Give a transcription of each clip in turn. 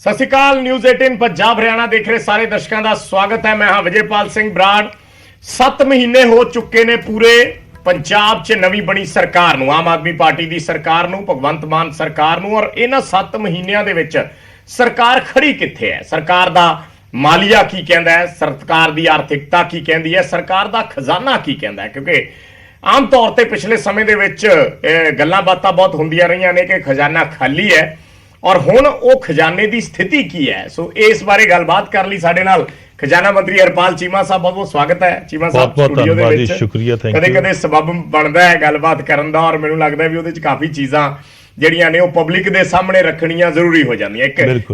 ਸਤਿ ਸ਼੍ਰੀ ਅਕਾਲ। ਨਿਊਜ਼ 18 ਪੰਜਾਬ ਹਰਿਆਣਾ ਦੇਖ ਰਹੇ ਸਾਰੇ ਦਰਸ਼ਕਾਂ ਦਾ ਸਵਾਗਤ ਹੈ। ਮੈਂ ਹਾਂ ਵਿਜੇਪਾਲ ਸਿੰਘ ਬਰਾੜ। 7 ਮਹੀਨੇ ਹੋ ਚੁੱਕੇ ਨੇ ਪੂਰੇ ਪੰਜਾਬ 'ਚ ਨਵੀਂ ਬਣੀ ਸਰਕਾਰ ਨੂੰ, ਆਮ ਆਦਮੀ ਪਾਰਟੀ ਦੀ ਸਰਕਾਰ ਨੂੰ, ਭਗਵੰਤ ਮਾਨ ਸਰਕਾਰ ਨੂੰ। ਔਰ ਇਹਨਾਂ 7 ਮਹੀਨਿਆਂ ਦੇ ਵਿੱਚ ਸਰਕਾਰ ਖੜੀ ਕਿੱਥੇ ਹੈ? ਸਰਕਾਰ ਦਾ ਮਾਲੀਆ ਕੀ ਕਹਿੰਦਾ ਹੈ? ਸਰਕਾਰ ਦੀ ਆਰਥਿਕਤਾ ਕੀ ਕਹਿੰਦੀ ਹੈ? ਸਰਕਾਰ ਦਾ ਖਜ਼ਾਨਾ ਕੀ ਕਹਿੰਦਾ ਹੈ? ਕਿਉਂਕਿ ਆਮ ਤੌਰ ਤੇ ਪਿਛਲੇ ਸਮੇਂ ਦੇ ਵਿੱਚ ਗੱਲਾਂ ਬਾਤਾਂ ਬਹੁਤ ਹੁੰਦੀਆਂ ਰਹੀਆਂ ਨੇ ਕਿ ਖਜ਼ਾਨਾ ਖਾਲੀ ਹੈ, ਔਰ ਹੁਣ ਉਹ ਖਜ਼ਾਨੇ ਦੀ ਸਥਿਤੀ ਕੀ ਹੈ। ਸੋ ਇਸ ਬਾਰੇ ਗੱਲਬਾਤ ਕਰਨ ਲਈ ਸਾਡੇ ਨਾਲ ਖਜ਼ਾਨਾ ਮੰਤਰੀ ਹਰਪਾਲ ਚੀਮਾ ਸਾਹਿਬ, ਬਹੁਤ ਬਹੁਤ ਸਵਾਗਤ ਹੈ। ਚੀਮਾ ਸਾਹਿਬ ਸਟੂਡੀਓ ਦੇ ਵਿੱਚ ਸ਼ੁਕਰੀਆ, ਥੈਂਕ ਯੂ। ਕਦੇ-ਕਦੇ ਸਬਬ ਬਣਦਾ ਹੈ ਗੱਲਬਾਤ ਕਰਨ ਦਾ, ਔਰ ਮੈਨੂੰ ਲੱਗਦਾ ਵੀ ਉਹਦੇ ਚ ਕਾਫੀ ਚੀਜ਼ਾਂ ਜਿਹੜੀਆਂ ਨੇ ਉਹ ਪਬਲਿਕ ਦੇ ਸਾਹਮਣੇ ਰੱਖਣੀਆਂ ਜ਼ਰੂਰੀ ਹੋ ਜਾਂਦੀਆਂ।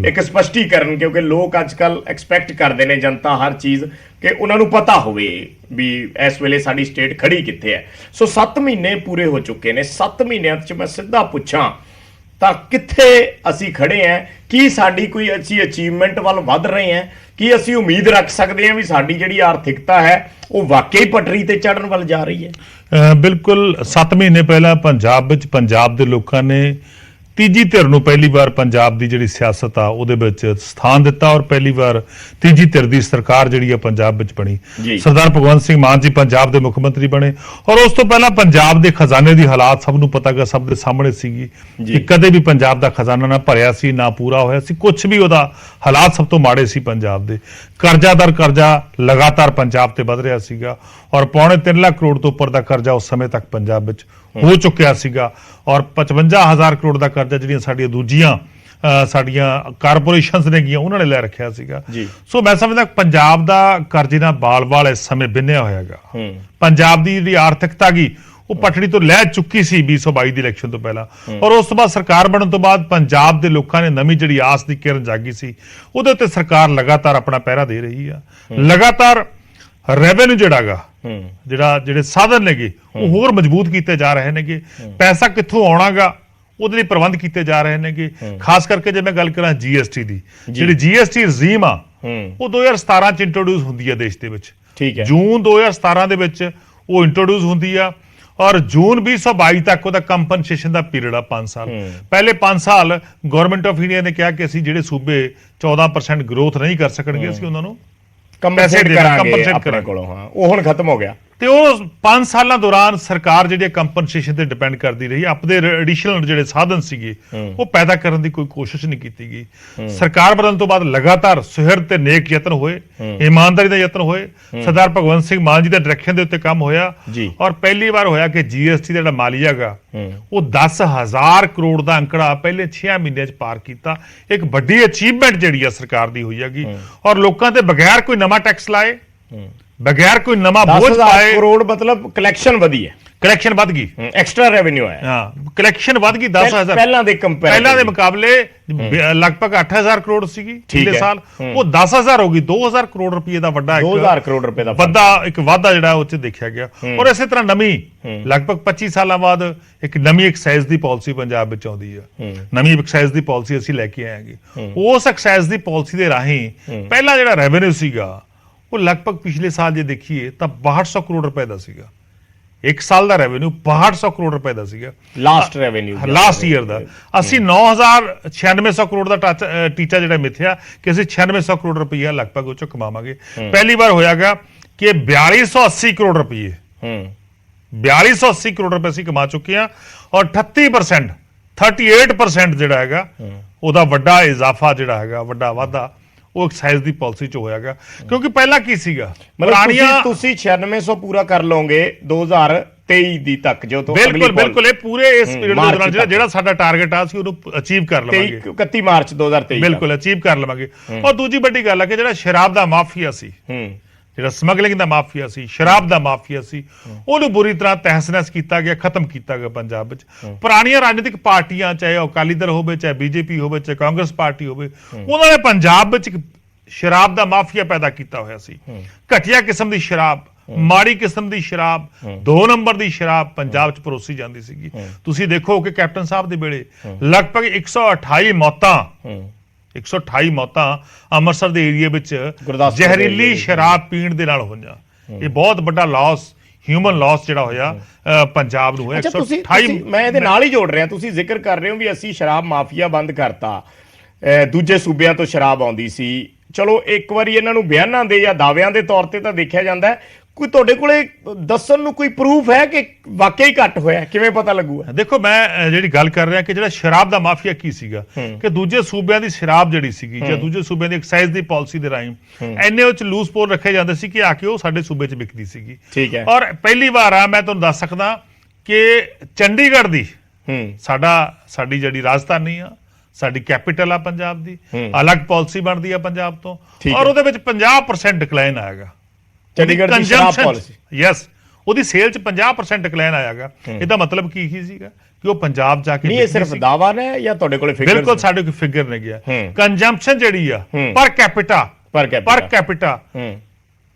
ਇੱਕ ਸਪਸ਼ਟੀਕਰਨ, ਕਿਉਂਕਿ ਲੋਕ ਅੱਜ ਕੱਲ ਐਕਸਪੈਕਟ ਕਰਦੇ ਨੇ, ਜਨਤਾ ਹਰ ਚੀਜ਼ ਕਿ ਉਹਨਾਂ ਨੂੰ ਪਤਾ ਹੋਵੇ ਵੀ ਇਸ ਵੇਲੇ ਸਾਡੀ ਸਟੇਟ ਖੜੀ ਕਿੱਥੇ ਹੈ। ਸੋ 7 ਮਹੀਨੇ ਪੂਰੇ ਹੋ ਚੁੱਕੇ ਨੇ। 7 ਮਹੀਨਿਆਂ 'ਚ ਮੈਂ ਸਿੱਧਾ ਪੁੱਛਾਂ ਤਾਂ ਕਿੱਥੇ ਅਸੀਂ ਖੜੇ ਹਾਂ? ਕੀ ਸਾਡੀ ਕੋਈ ਅੱਛੀ ਅਚੀਵਮੈਂਟ ਵੱਲ ਵੱਧ ਰਹੇ ਹਾਂ? ਕੀ ਅਸੀਂ ਉਮੀਦ ਰੱਖ ਸਕਦੇ ਹਾਂ ਵੀ ਸਾਡੀ ਜਿਹੜੀ ਆਰਥਿਕਤਾ ਹੈ ਉਹ ਵਾਕਈ ਪਟੜੀ ਤੇ ਚੜ੍ਹਨ ਵੱਲ ਜਾ ਰਹੀ ਹੈ? ਬਿਲਕੁਲ। 7 ਮਹੀਨੇ ਪਹਿਲਾਂ ਪੰਜਾਬ ਵਿੱਚ ਪੰਜਾਬ ਦੇ ਲੋਕਾਂ ਨੇ ਤੀਜੀ ਧਿਰ ਨੂੰ ਪਹਿਲੀ ਵਾਰ ਪੰਜਾਬ ਦੀ ਜਿਹੜੀ ਸਿਆਸਤ ਆ ਉਹਦੇ ਵਿੱਚ ਸਥਾਨ ਦਿੱਤਾ, ਔਰ ਪਹਿਲੀ ਵਾਰ ਤੀਜੀ ਧਿਰ ਦੀ ਸਰਕਾਰ ਜਿਹੜੀ ਆ ਪੰਜਾਬ ਵਿੱਚ ਬਣੀ। ਸਰਦਾਰ ਭਗਵੰਤ ਸਿੰਘ ਮਾਨ ਜੀ ਪੰਜਾਬ ਦੇ ਮੁੱਖ ਮੰਤਰੀ ਬਣੇ, ਔਰ ਉਸ ਤੋਂ ਪਹਿਲਾਂ ਪੰਜਾਬ ਦੇ ਖਜ਼ਾਨੇ ਦੀ ਹਾਲਾਤ ਸਭ ਨੂੰ ਪਤਾ ਗਾ, ਸਭ ਦੇ ਸਾਹਮਣੇ ਸੀਗੀ ਕਿ ਕਦੇ ਵੀ ਪੰਜਾਬ ਦਾ ਖਜ਼ਾਨਾ ਨਾ ਭਰਿਆ ਸੀ, ਨਾ ਪੂਰਾ ਹੋਇਆ ਸੀ, ਕੁਝ ਵੀ ਉਹਦਾ ਹਾਲਾਤ ਸਭ ਤੋਂ ਮਾੜੇ ਸੀ ਪੰਜਾਬ ਦੇ। ਕਰਜ਼ਾ ਦਰ ਕਰਜ਼ਾ ਲਗਾਤਾਰ ਪੰਜਾਬ ਤੇ ਵੱਧ ਰਿਹਾ ਸੀਗਾ, ਔਰ ਪੌਣੇ 3 ਲੱਖ ਕਰੋੜ ਤੋਂ ਉੱਪਰ ਦਾ ਕਰਜ਼ਾ ਉਸ ਸਮੇਂ ਤੱਕ ਪੰਜਾਬ ਵਿੱਚ ਹੋ ਚੁੱਕਿਆ ਸੀਗਾ, ਔਰ 55,000 ਕਰੋੜ ਦਾ ਕਰਜ਼ਾ ਜਿਹੜੀਆਂ ਸਾਡੀਆਂ ਦੂਜੀਆਂ ਸਾਡੀਆਂ ਕਾਰਪੋਰੇਸ਼ਨਸ ਨੇ ਗੀਆਂ ਉਹਨਾਂ ਨੇ ਲੈ ਰੱਖਿਆ ਸੀਗਾ। ਸੋ ਮੈਂ ਸਮਝਦਾ ਪੰਜਾਬ ਦਾ ਕਰਜ਼ੇ ਨਾਲ ਬਾਲ-ਬਾਲ ਇਸ ਸਮੇਂ ਬਿੰਨਿਆ ਹੋਇਆਗਾ। ਪੰਜਾਬ ਦੀ ਜਿਹੜੀ ਆਰਥਿਕਤਾ ਗਈ ਉਹ ਪਟੜੀ ਤੋਂ ਲੈ ਚੁੱਕੀ ਸੀ 2022 ਦੀ ਇਲੈਕਸ਼ਨ ਤੋਂ ਪਹਿਲਾਂ, ਔਰ ਉਸ ਤੋਂ ਬਾਅਦ ਸਰਕਾਰ ਬਣਨ ਤੋਂ ਬਾਅਦ ਪੰਜਾਬ ਦੇ ਲੋਕਾਂ ਨੇ ਨਵੀਂ ਜਿਹੜੀ ਆਸ ਦੀ ਕਿਰਨ ਜਾਗੀ ਸੀ, ਉਹਦੇ ਉੱਤੇ ਸਰਕਾਰ ਲਗਾਤਾਰ ਆਪਣਾ ਪਹਿਰਾ ਦੇ ਰਹੀ ਆ। ਲਗਾਤਾਰ ਰੈਵਨਿਊ ਜਿਹੜੇ ਸਾਧਨ ਨੇਗੇ ਉਹ ਹੋਰ ਮਜ਼ਬੂਤ ਕੀਤੇ ਜਾ ਰਹੇ ਨੇਗੇ। ਪੈਸਾ ਕਿੱਥੋਂ ਆਉਣਾਗਾ ਉਹਦੇ ਲਈ ਪ੍ਰਬੰਧ ਕੀਤੇ ਜਾ ਰਹੇ ਨੇਗੇ। ਖਾਸ ਕਰਕੇ ਜੇ ਮੈਂ ਗੱਲ ਕਰਾਂ GST ਦੀ, ਜਿਹੜੀ GST ਰਜੀਮ ਆ ਉਹ 2017 ਚ ਇੰਟਰੋਡਿਊਸ ਹੁੰਦੀ ਹੈ ਦੇਸ਼ ਦੇ ਵਿੱਚ। ਜੂਨ 2017 ਦੇ ਵਿੱਚ ਉਹ ਇੰਟਰੋਡਿਊਸ ਹੁੰਦੀ ਆ, ਔਰ ਜੂਨ 2022 ਤੱਕ ਉਹਦਾ ਕੰਪਨਸੇਸ਼ਨ ਦਾ ਪੀਰੀਅਡ ਆ 5 ਸਾਲ। ਪਹਿਲੇ 5 ਸਾਲ ਗਵਰਨਮੈਂਟ ਆਫ ਇੰਡੀਆ ਨੇ ਕਿਹਾ ਕਿ ਅਸੀਂ ਜਿਹੜੇ ਸੂਬੇ 14% ਗਰੋਥ ਨਹੀਂ ਕਰ ਸਕਣਗੇ ਅਸੀਂ ਉਹਨਾਂ ਨੂੰ ਕੰਪਨਸੇਟ ਕਰਾਂਗੇ ਆਪਣੇ ਕੋਲੋਂ। ਹਾਂ, ਉਹ ਹੁਣ ਖਤਮ ਹੋ ਗਿਆ। ਤੇ ਉਹ 5 ਸਾਲਾਂ ਦੌਰਾਨ ਸਰਕਾਰ ਜਿਹੜੀ ਕੰਪਨਸੇਸ਼ਨ ਤੇ ਡਿਪੈਂਡ ਕਰਦੀ ਰਹੀ। ਆਪਣੇ ਐਡੀਸ਼ਨਲ ਜਿਹੜੇ ਸਾਧਨ ਸੀਗੇ ਉਹ ਪੈਦਾ ਕਰਨ ਦੀ ਕੋਈ ਕੋਸ਼ਿਸ਼ ਨਹੀਂ ਕੀਤੀ ਗਈ। ਸਰਕਾਰ ਬਦਲਣ ਤੋਂ ਬਾਅਦ ਲਗਾਤਾਰ ਸੁਹਿਰਦ ਤੇ ਨੇਕ ਯਤਨ ਹੋਏ, ਇਮਾਨਦਾਰੀ ਦਾ ਯਤਨ ਹੋਏ। ਸਰਦਾਰ ਭਗਵੰਤ ਸਿੰਘ ਮਾਨ ਜੀ ਦੇ ਡਾਇਰੈਕਸ਼ਨ ਦੇ ਉੱਤੇ ਕੰਮ ਹੋਇਆ, ਔਰ ਪਹਿਲੀ ਵਾਰ ਹੋਇਆ ਕਿ GST ਦਾ ਜਿਹੜਾ ਮਾਲੀਆ ਗਾ ਉਹ 10,000 ਕਰੋੜ ਦਾ ਅੰਕੜਾ ਪਹਿਲੇ 6 ਮਹੀਨਿਆਂ 'ਚ ਪਾਰ ਕੀਤਾ। ਇੱਕ ਵੱਡੀ ਅਚੀਵਮੈਂਟ ਜਿਹੜੀ ਆ ਸਰਕਾਰ ਦੀ ਹੋਈ ਹੈਗੀ, ਔਰ ਲੋਕਾਂ ਤੇ ਬਗੈਰ ਕੋਈ ਨਵਾਂ ਟੈਕਸ ਲਾਏ, ਬਗੈਰ ਕੋਈ ਨਵਾਂ ਬੋਝ ਪਾਏ। ਕਰੋੜ ਮਤਲਬ ਕਲੈਕਸ਼ਨ ਵਧੀ ਹੈ, ਕਲੈਕਸ਼ਨ ਵੱਧ ਗਈ, ਐਕਸਟਰਾ ਰੈਵਨਿਊ ਹੈ। ਹਾਂ, ਕਲੈਕਸ਼ਨ ਵੱਧ ਗਈ 10,000 ਪਹਿਲਾਂ ਦੇ ਮੁਕਾਬਲੇ। ਲਗਭਗ 8,000 ਕਰੋੜ ਸੀਗੀ ਪਿਛਲੇ ਸਾਲ, ਉਹ 10,000 ਹੋ ਗਈ। 2,000 ਕਰੋੜ ਰੁਪਏ ਦਾ ਵੱਡਾ 2,000 ਕਰੋੜ ਰੁਪਏ ਦਾ ਵਾਧਾ ਜਿਹੜਾ ਉਹ 'ਚ ਦੇਖਿਆ ਗਿਆ। ਔਰ ਇਸੇ ਤਰ੍ਹਾਂ ਨਵੀਂ ਲਗਭਗ 25 ਸਾਲਾਂ ਬਾਅਦ ਇੱਕ ਨਵੀਂ ਐਕਸਾਈਜ਼ ਦੀ ਪਾਲਿਸੀ ਪੰਜਾਬ ਵਿੱਚ ਆਉਂਦੀ ਹੈ। ਨਵੀਂ ਐਕਸਾਈਜ਼ ਦੀ ਪਾਲਿਸੀ ਅਸੀਂ ਲੈ ਕੇ ਆਏਗੇ। ਉਸ ਐਕਸਾਈਜ਼ ਦੀ ਪਾਲਿਸੀ ਦੇ ਰਾਹੀਂ ਪਹਿਲਾਂ ਜਿਹੜਾ ਰੈਵਨਿਊ ਸੀਗਾ ਉਹ ਲਗਭਗ ਪਿਛਲੇ ਸਾਲ ਜੇ ਦੇਖੀਏ ਤਾਂ 6200 ਕਰੋੜ ਰੁਪਏ ਦਾ ਸੀਗਾ। ਇੱਕ ਸਾਲ ਦਾ ਰੈਵਨਿਊ 6200 ਕਰੋੜ ਰੁਪਏ ਦਾ ਸੀਗਾ ਲਾਸਟ ਰੈਵਨਿਊ ਲਾਸਟ ਈਅਰ ਦਾ। ਅਸੀਂ 9,9600 ਕਰੋੜ ਦਾ ਟੀਚਾ ਜਿਹੜਾ ਮਿੱਥਿਆ ਕਿ ਅਸੀਂ 9600 ਕਰੋੜ ਰੁਪਈਆ ਲਗਭਗ ਉਹ ਚੋਂ ਕਮਾਵਾਂਗੇ। ਪਹਿਲੀ ਵਾਰ ਹੋਇਆਗਾ ਕਿ 4280 ਕਰੋੜ ਰੁਪਏ 4280 ਕਰੋੜ ਰੁਪਏ ਅਸੀਂ ਕਮਾ ਚੁੱਕੇ ਹਾਂ, ਔਰ 38% ਜਿਹੜਾ ਹੈਗਾ ਉਹਦਾ ਵੱਡਾ ਇਜ਼ਾਫਾ ਜਿਹੜਾ ਹੈਗਾ, ਵੱਡਾ ਵਾਧਾ ਉਹ ਐਕਸਾਈਜ਼ ਦੀ ਪਾਲਿਸੀ 'ਚ ਹੋਇਆਗਾ। ਕਿਉਂਕਿ ਪਹਿਲਾਂ ਕੀ ਸੀਗਾ, ਤੁਸੀਂ 9600 ਪੂਰਾ ਕਰ ਲਓਗੇ 2023 ਦੀ ਤੱਕ ਜੋ ਤੋਂ ਬਿਲਕੁਲ ਇਹ ਪੂਰੇ ਇਸ ਪੀਰੀਅਡ ਦੇ ਦੌਰਾਨ ਜਿਹੜਾ ਸਾਡਾ ਟਾਰਗੇਟ ਆ ਸੀ ਉਹਨੂੰ ਅਚੀਵ ਕਰ ਲਵਾਂਗੇ। 31 ਮਾਰਚ 2023 ਬਿਲਕੁਲ ਅਚੀਵ ਕਰ ਲਵਾਂਗੇ। ਔਰ ਦੂਜੀ ਵੱਡੀ ਗੱਲ ਹੈ ਕਿ ਜਿਹੜਾ ਸ਼ਰਾਬ ਦਾ ਮਾਫੀਆ ਸੀ, ਜਿਹੜਾ ਸਮਗਲਿੰਗ ਦਾ ਮਾਫੀਆ ਸੀ, ਸ਼ਰਾਬ ਦਾ ਮਾਫੀਆ ਸੀ, ਉਹਨੂੰ ਬੁਰੀ ਤਰ੍ਹਾਂ ਤਹਿਸ-ਨਹਿਸ ਕੀਤਾ ਗਿਆ, ਖਤਮ ਕੀਤਾ ਗਿਆ ਪੰਜਾਬ ਵਿੱਚ। ਪੁਰਾਣੀਆਂ ਰਾਜਨੀਤਿਕ ਪਾਰਟੀਆਂ, ਚਾਹੇ ਉਹ ਅਕਾਲੀ ਦਲ ਹੋਵੇ, ਚਾਹੇ BJP ਹੋਵੇ, ਚਾਹੇ ਕਾਂਗਰਸ ਪਾਰਟੀ ਹੋਵੇ, ਉਹਨਾਂ ਨੇ ਪੰਜਾਬ ਵਿੱਚ ਸ਼ਰਾਬ ਦਾ ਮਾਫੀਆ ਪੈਦਾ ਕੀਤਾ ਹੋਇਆ ਸੀ। ਘਟੀਆ ਕਿਸਮ ਦੀ ਸ਼ਰਾਬ, ਮਾੜੀ ਕਿਸਮ ਦੀ ਸ਼ਰਾਬ, 2 ਨੰਬਰ ਦੀ ਸ਼ਰਾਬ ਪੰਜਾਬ 'ਚ ਪਰੋਸੀ ਜਾਂਦੀ ਸੀਗੀ। ਤੁਸੀਂ ਦੇਖੋ ਕਿ ਕੈਪਟਨ ਸਾਹਿਬ ਦੇ ਵੇਲੇ ਲਗਭਗ 128 ਮੌਤਾਂ ਅੰਮ੍ਰਿਤਸਰ ਦੇ ਏਰੀਆ ਵਿੱਚ ਜ਼ਹਿਰੀਲੀ ਸ਼ਰਾਬ ਪੀਣ ਦੇ ਨਾਲ ਹੋਈਆਂ। ਇਹ ਬਹੁਤ ਵੱਡਾ ਲਾਸ, ਹਿਊਮਨ ਲਾਸ ਜਿਹੜਾ ਹੋਇਆ ਪੰਜਾਬ ਨੂੰ ਹੋਇਆ। 128 ਮੈਂ ਇਹਦੇ ਨਾਲ ਹੀ ਜੋੜ ਰਿਹਾ, ਤੁਸੀਂ ਜ਼ਿਕਰ ਕਰ ਰਹੇ ਹੋ ਵੀ ਅਸੀਂ ਸ਼ਰਾਬ ਮਾਫੀਆ ਬੰਦ ਕਰਤਾ, ਦੂਜੇ ਸੂਬਿਆਂ ਤੋਂ ਸ਼ਰਾਬ ਆਉਂਦੀ ਸੀ। ਚਲੋ ਇੱਕ ਵਾਰੀ ਇਹਨਾਂ ਨੂੰ ਬਿਆਨਾਂ ਦੇ ਜਾਂ ਦਾਅਵਿਆਂ ਦੇ ਤੌਰ ਤੇ ਤਾਂ ਦੇਖਿਆ ਜਾਂਦਾ ਹੈ, ਕੋਈ ਤੁਹਾਡੇ ਕੋਲੇ ਦੱਸਣ ਨੂੰ ਕੋਈ ਪ੍ਰੂਫ ਹੈ ਕਿ ਵਾਕਿਆ ਹੀ ਘੱਟ ਹੋਇਆ? ਕਿਵੇਂ ਪਤਾ ਲੱਗੂਗਾ? ਦੇਖੋ, ਮੈਂ ਜਿਹੜੀ ਗੱਲ ਕਰ ਰਿਹਾ ਕਿ ਜਿਹੜਾ ਸ਼ਰਾਬ ਦਾ ਮਾਫੀਆ ਕੀ ਸੀਗਾ, ਕਿ ਦੂਜੇ ਸੂਬਿਆਂ ਦੀ ਸ਼ਰਾਬ ਜਿਹੜੀ ਸੀਗੀ ਜਾਂ ਦੂਜੇ ਸੂਬਿਆਂ ਦੀ ਐਕਸਾਈਜ਼ ਦੀ ਪਾਲਿਸੀ ਦੇ ਰਾਹੀਂ ਇੰਨੇ ਉਹ ਚ ਲੂਸ ਪੋਲ ਰੱਖੇ ਜਾਂਦੇ ਸੀ ਕਿ ਆ ਕੇ ਉਹ ਸਾਡੇ ਸੂਬੇ ਚ ਵਿਕਦੀ ਸੀਗੀ। ਠੀਕ ਹੈ। ਔਰ ਪਹਿਲੀ ਵਾਰ ਆ ਮੈਂ ਤੁਹਾਨੂੰ ਦੱਸ ਸਕਦਾ ਕਿ ਚੰਡੀਗੜ੍ਹ ਦੀ ਸਾਡੀ ਜਿਹੜੀ ਰਾਜਧਾਨੀ ਆ, ਸਾਡੀ ਕੈਪੀਟਲ ਆ ਪੰਜਾਬ ਦੀ, ਅਲੱਗ ਪਾਲਿਸੀ ਬਣਦੀ ਆ ਪੰਜਾਬ ਤੋਂ, ਔਰ ਉਹਦੇ ਵਿੱਚ 50% ਡਿਕਲਾਈਨ ਆਏਗਾ। ਚੰਡੀਗੜ੍ਹ ਦੀ ਸ਼ਰਾਬ ਪਾਲਿਸੀ, ਯੈਸ, ਉਹਦੀ ਸੇਲ ਚ 50% ਡਿਕਲਾਈਨ ਆਏਗਾ। ਇਹਦਾ ਮਤਲਬ ਕੀ ਸੀਗਾ ਕਿ ਉਹ ਪੰਜਾਬ ਜਾ ਕੇ ਨਹੀਂ, ਇਹ ਸਿਰਫ ਦਾਵਾ ਨੇ ਜਾਂ ਤੁਹਾਡੇ ਕੋਲੇ ਫਿਗਰ? ਬਿਲਕੁਲ, ਸਾਡੇ ਕੋਲ ਫਿਗਰ ਨੇ ਗਿਆ। ਕੰਜ਼ੰਪਸ਼ਨ ਜਿਹੜੀ ਆ ਪਰ ਕੈਪੀਟਾ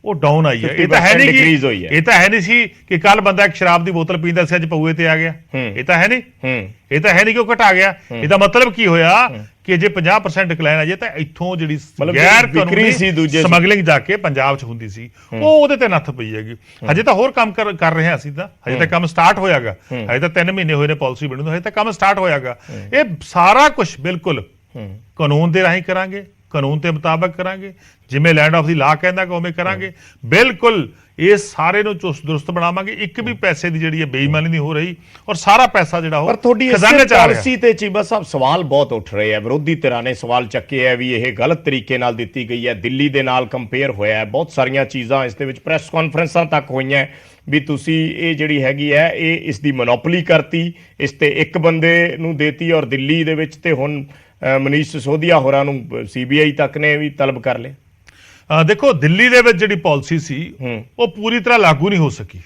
ਉਹ ਡਾਊਨ ਆਈ ਹੈ। ਇਹ ਤਾਂ ਹੈ ਨਹੀਂ ਕਿ ਕੱਲ ਬੰਦਾ ਇੱਕ ਸ਼ਰਾਬ ਦੀ ਬੋਤਲ ਪੀਂਦਾ ਸੀ, ਅੱਜ ਪਊਏ ਤੇ ਆ ਗਿਆ। ਇਹ ਤਾਂ ਹੈ ਨਹੀਂ ਕਿ ਉਹ ਘਟਾ ਗਿਆ। ਇਹਦਾ ਮਤਲਬ ਕੀ ਹੋਇਆ ਕਿ ਜੇ 50% ਡਿਕਲਾਈਨ ਆ ਜੇ ਤਾਂ ਇੱਥੋਂ ਜਿਹੜੀ ਗੈਰ ਕਾਨੂੰਨੀ ਸਮਗਲਿੰਗ ਜਾ ਕੇ ਪੰਜਾਬ 'ਚ ਹੁੰਦੀ ਸੀ, ਉਹ ਉਹਦੇ ਤੇ ਨੱਥ ਪਈ ਹੈਗੀ। ਹਜੇ ਤਾਂ ਹੋਰ ਕੰਮ ਕਰ ਰਹੇ ਹਾਂ ਅਸੀਂ, ਤਾਂ ਹਜੇ ਤਾਂ ਕੰਮ ਸਟਾਰਟ ਹੋਇਆਗਾ। ਹਜੇ ਤਾਂ 3 ਮਹੀਨੇ ਹੋਏ ਨੇ ਪਾਲਿਸੀ ਬਣਨ ਨੂੰ, ਹਜੇ ਤਾਂ ਕੰਮ ਸਟਾਰਟ ਹੋਇਆਗਾ। ਇਹ ਸਾਰਾ ਕੁਝ ਬਿਲਕੁਲ ਕਾਨੂੰਨ ਦੇ ਰਾਹੀਂ ਕਰਾਂਗੇ, ਕਾਨੂੰਨ ਦੇ ਮੁਤਾਬਕ ਕਰਾਂਗੇ, ਜਿਵੇਂ ਲੈਂਡ ਆਫ ਦੀ ਲਾ ਕਹਿੰਦਾ ਕਿ ਉਵੇਂ ਕਰਾਂਗੇ। ਬਿਲਕੁਲ ਇਹ ਸਾਰੇ ਨੂੰ ਚੁਸਤ ਦੁਰਸਤ ਬਣਾਵਾਂਗੇ। ਇੱਕ ਵੀ ਪੈਸੇ ਦੀ ਜਿਹੜੀ ਹੈ ਬੇਈਮਾਨੀ ਨਹੀਂ ਹੋ ਰਹੀ, ਔਰ ਸਾਰਾ ਪੈਸਾ ਜਿਹੜਾ ਉਹ ਖਜ਼ਾਨੇ ਚ ਆ ਰਿਹਾ। ਪਾਲਿਸੀ ਤੇ ਚੀਬਾ ਸਾਹਿਬ ਸਵਾਲ ਬਹੁਤ ਉੱਠ ਰਹੇ ਆ, ਵਿਰੋਧੀ ਧਿਰਾਂ ਨੇ ਸਵਾਲ ਚੱਕੇ ਆ ਵੀ ਇਹ ਗਲਤ ਤਰੀਕੇ ਨਾਲ ਦਿੱਤੀ ਗਈ ਹੈ, ਦਿੱਲੀ ਦੇ ਨਾਲ ਕੰਪੇਅਰ ਹੋਇਆ ਹੈ, ਬਹੁਤ ਸਾਰੀਆਂ ਚੀਜ਼ਾਂ ਇਸ ਦੇ ਵਿੱਚ ਪ੍ਰੈਸ ਕਾਨਫਰੰਸਾਂ ਤੱਕ ਹੋਈਆਂ ਵੀ ਤੁਸੀਂ ਇਹ ਜਿਹੜੀ ਹੈਗੀ ਹੈ ਇਹ ਇਸ ਦੀ ਮੋਨੋਪੋਲੀ ਕਰਤੀ, ਇਸ ਤੇ ਇੱਕ ਬੰਦੇ ਨੂੰ ਦੇਤੀ, ਔਰ ਦਿੱਲੀ ਦੇ ਵਿੱਚ ਤੇ ਹੁਣ ਮਨੀਸ਼ ਸਿਸੋਦੀਆ ਹੋਰਾਂ ਨੂੰ CBI ਤੱਕ ਨੇ ਵੀ ਤਲਬ ਕਰ ਲਿਆ। ਦੇਖੋ, ਦਿੱਲੀ ਦੇ ਵਿੱਚ ਜਿਹੜੀ ਪਾਲਿਸੀ ਸੀ ਉਹ ਪੂਰੀ ਤਰ੍ਹਾਂ ਲਾਗੂ ਨਹੀਂ ਹੋ ਸਕੀ,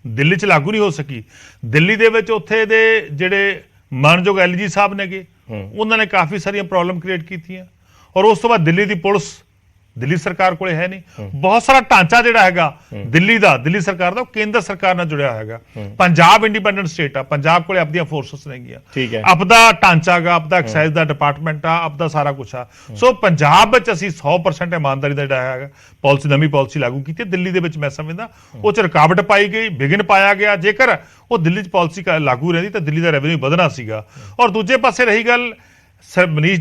ਦਿੱਲੀ 'ਚ ਲਾਗੂ ਨਹੀਂ ਹੋ ਸਕੀ। ਦਿੱਲੀ ਦੇ ਵਿੱਚ ਉੱਥੇ ਦੇ ਜਿਹੜੇ ਮਾਨਯੋਗ LG ਸਾਹਿਬ ਨੇਗੇ, ਉਹਨਾਂ ਨੇ ਕਾਫੀ ਸਾਰੀਆਂ ਪ੍ਰੋਬਲਮ ਕ੍ਰੀਏਟ ਕੀਤੀਆਂ, ਔਰ ਉਸ ਤੋਂ ਬਾਅਦ ਦਿੱਲੀ ਦੀ ਪੁਲਿਸ ਦਿੱਲੀ ਸਰਕਾਰ ਕੋਲੇ ਹੈ ਨਹੀਂ। ਬਹੁਤ ਸਾਰਾ ਢਾਂਚਾ ਜਿਹੜਾ ਹੈਗਾ ਦਿੱਲੀ ਸਰਕਾਰ ਦਾ, ਉਹ ਕੇਂਦਰ ਸਰਕਾਰ ਨਾਲ ਜੁੜਿਆ ਹੋਇਆ ਹੈਗਾ। ਪੰਜਾਬ ਇੰਡੀਪੈਂਡੈਂਟ ਸਟੇਟ ਆ, ਪੰਜਾਬ ਕੋਲੇ ਆਪਣੀਆਂ ਫੋਰਸਸ ਨੇਗੀਆਂ, ਆਪਦਾ ਢਾਂਚਾ ਗਾ, ਆਪਦਾ ਐਕਸਾਈਜ਼ ਦਾ ਡਿਪਾਰਟਮੈਂਟ ਆ, ਆਪਦਾ ਸਾਰਾ ਕੁਛ ਆ। ਸੋ ਪੰਜਾਬ ਵਿੱਚ ਅਸੀਂ 100% ਇਮਾਨਦਾਰੀ ਦਾ ਜਿਹੜਾ ਹੈਗਾ ਨਵੀਂ ਪਾਲਿਸੀ ਲਾਗੂ ਕੀਤੀ। ਦਿੱਲੀ ਦੇ ਵਿੱਚ ਮੈਂ ਸਮਝਦਾ ਉਹ 'ਚ ਰੁਕਾਵਟ ਪਾਈ ਗਈ, ਵਿਘਨ ਪਾਇਆ ਗਿਆ। ਜੇਕਰ ਉਹ ਦਿੱਲੀ 'ਚ ਪਾਲਿਸੀ ਲਾਗੂ ਰਹਿੰਦੀ ਤਾਂ ਦਿੱਲੀ ਦਾ ਰੈਵਨਿਊ ਵਧਣਾ ਸੀਗਾ। ਔਰ ਦੂਜੇ ਪਾਸੇ ਰਹੀ ਗੱਲ ਸਰ ਮਨੀਸ਼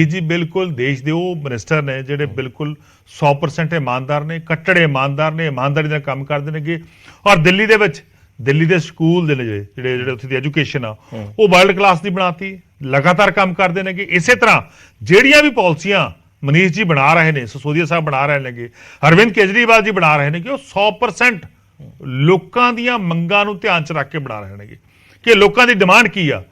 ਜੀ ਬਿਲਕੁਲ ਦੇਸ਼ ਦੇ ਉਹ ਮਿਨਿਸਟਰ ਨੇ ਜਿਹੜੇ ਬਿਲਕੁਲ 100% ਇਮਾਨਦਾਰ ਨੇ, ਕੱਟੜੇ ਇਮਾਨਦਾਰ ਨੇ, ਇਮਾਨਦਾਰੀ ਨਾਲ ਕੰਮ ਕਰਦੇ ਨੇਗੇ। ਔਰ ਦਿੱਲੀ ਦੇ ਵਿੱਚ ਦਿੱਲੀ ਦੇ ਸਕੂਲ ਦੇ ਨੇ ਜਿਹੜੇ ਉੱਥੇ ਦੀ ਐਜੂਕੇਸ਼ਨ ਆ, ਉਹ ਵਰਲਡ ਕਲਾਸ ਦੀ ਬਣਾਤੀ, ਲਗਾਤਾਰ ਕੰਮ ਕਰਦੇ ਨੇਗੇ। ਇਸੇ ਤਰ੍ਹਾਂ ਜਿਹੜੀਆਂ ਵੀ ਪਾਲਿਸੀਆਂ ਮਨੀਸ਼ ਜੀ ਬਣਾ ਰਹੇ ਨੇ, ਸਿਸੋਦੀਆ ਸਾਹਿਬ ਬਣਾ ਰਹੇ ਨੇਗੇ, ਅਰਵਿੰਦ ਕੇਜਰੀਵਾਲ ਜੀ ਬਣਾ ਰਹੇ ਨੇ, ਕਿ ਉਹ 100% ਲੋਕਾਂ ਦੀਆਂ ਮੰਗਾਂ ਨੂੰ ਧਿਆਨ 'ਚ ਰੱਖ ਕੇ ਬਣਾ ਰਹੇ ਨੇਗੇ ਕਿ ਲੋਕਾਂ ਦੀ ਡਿਮਾਂਡ ਕੀ ਆ।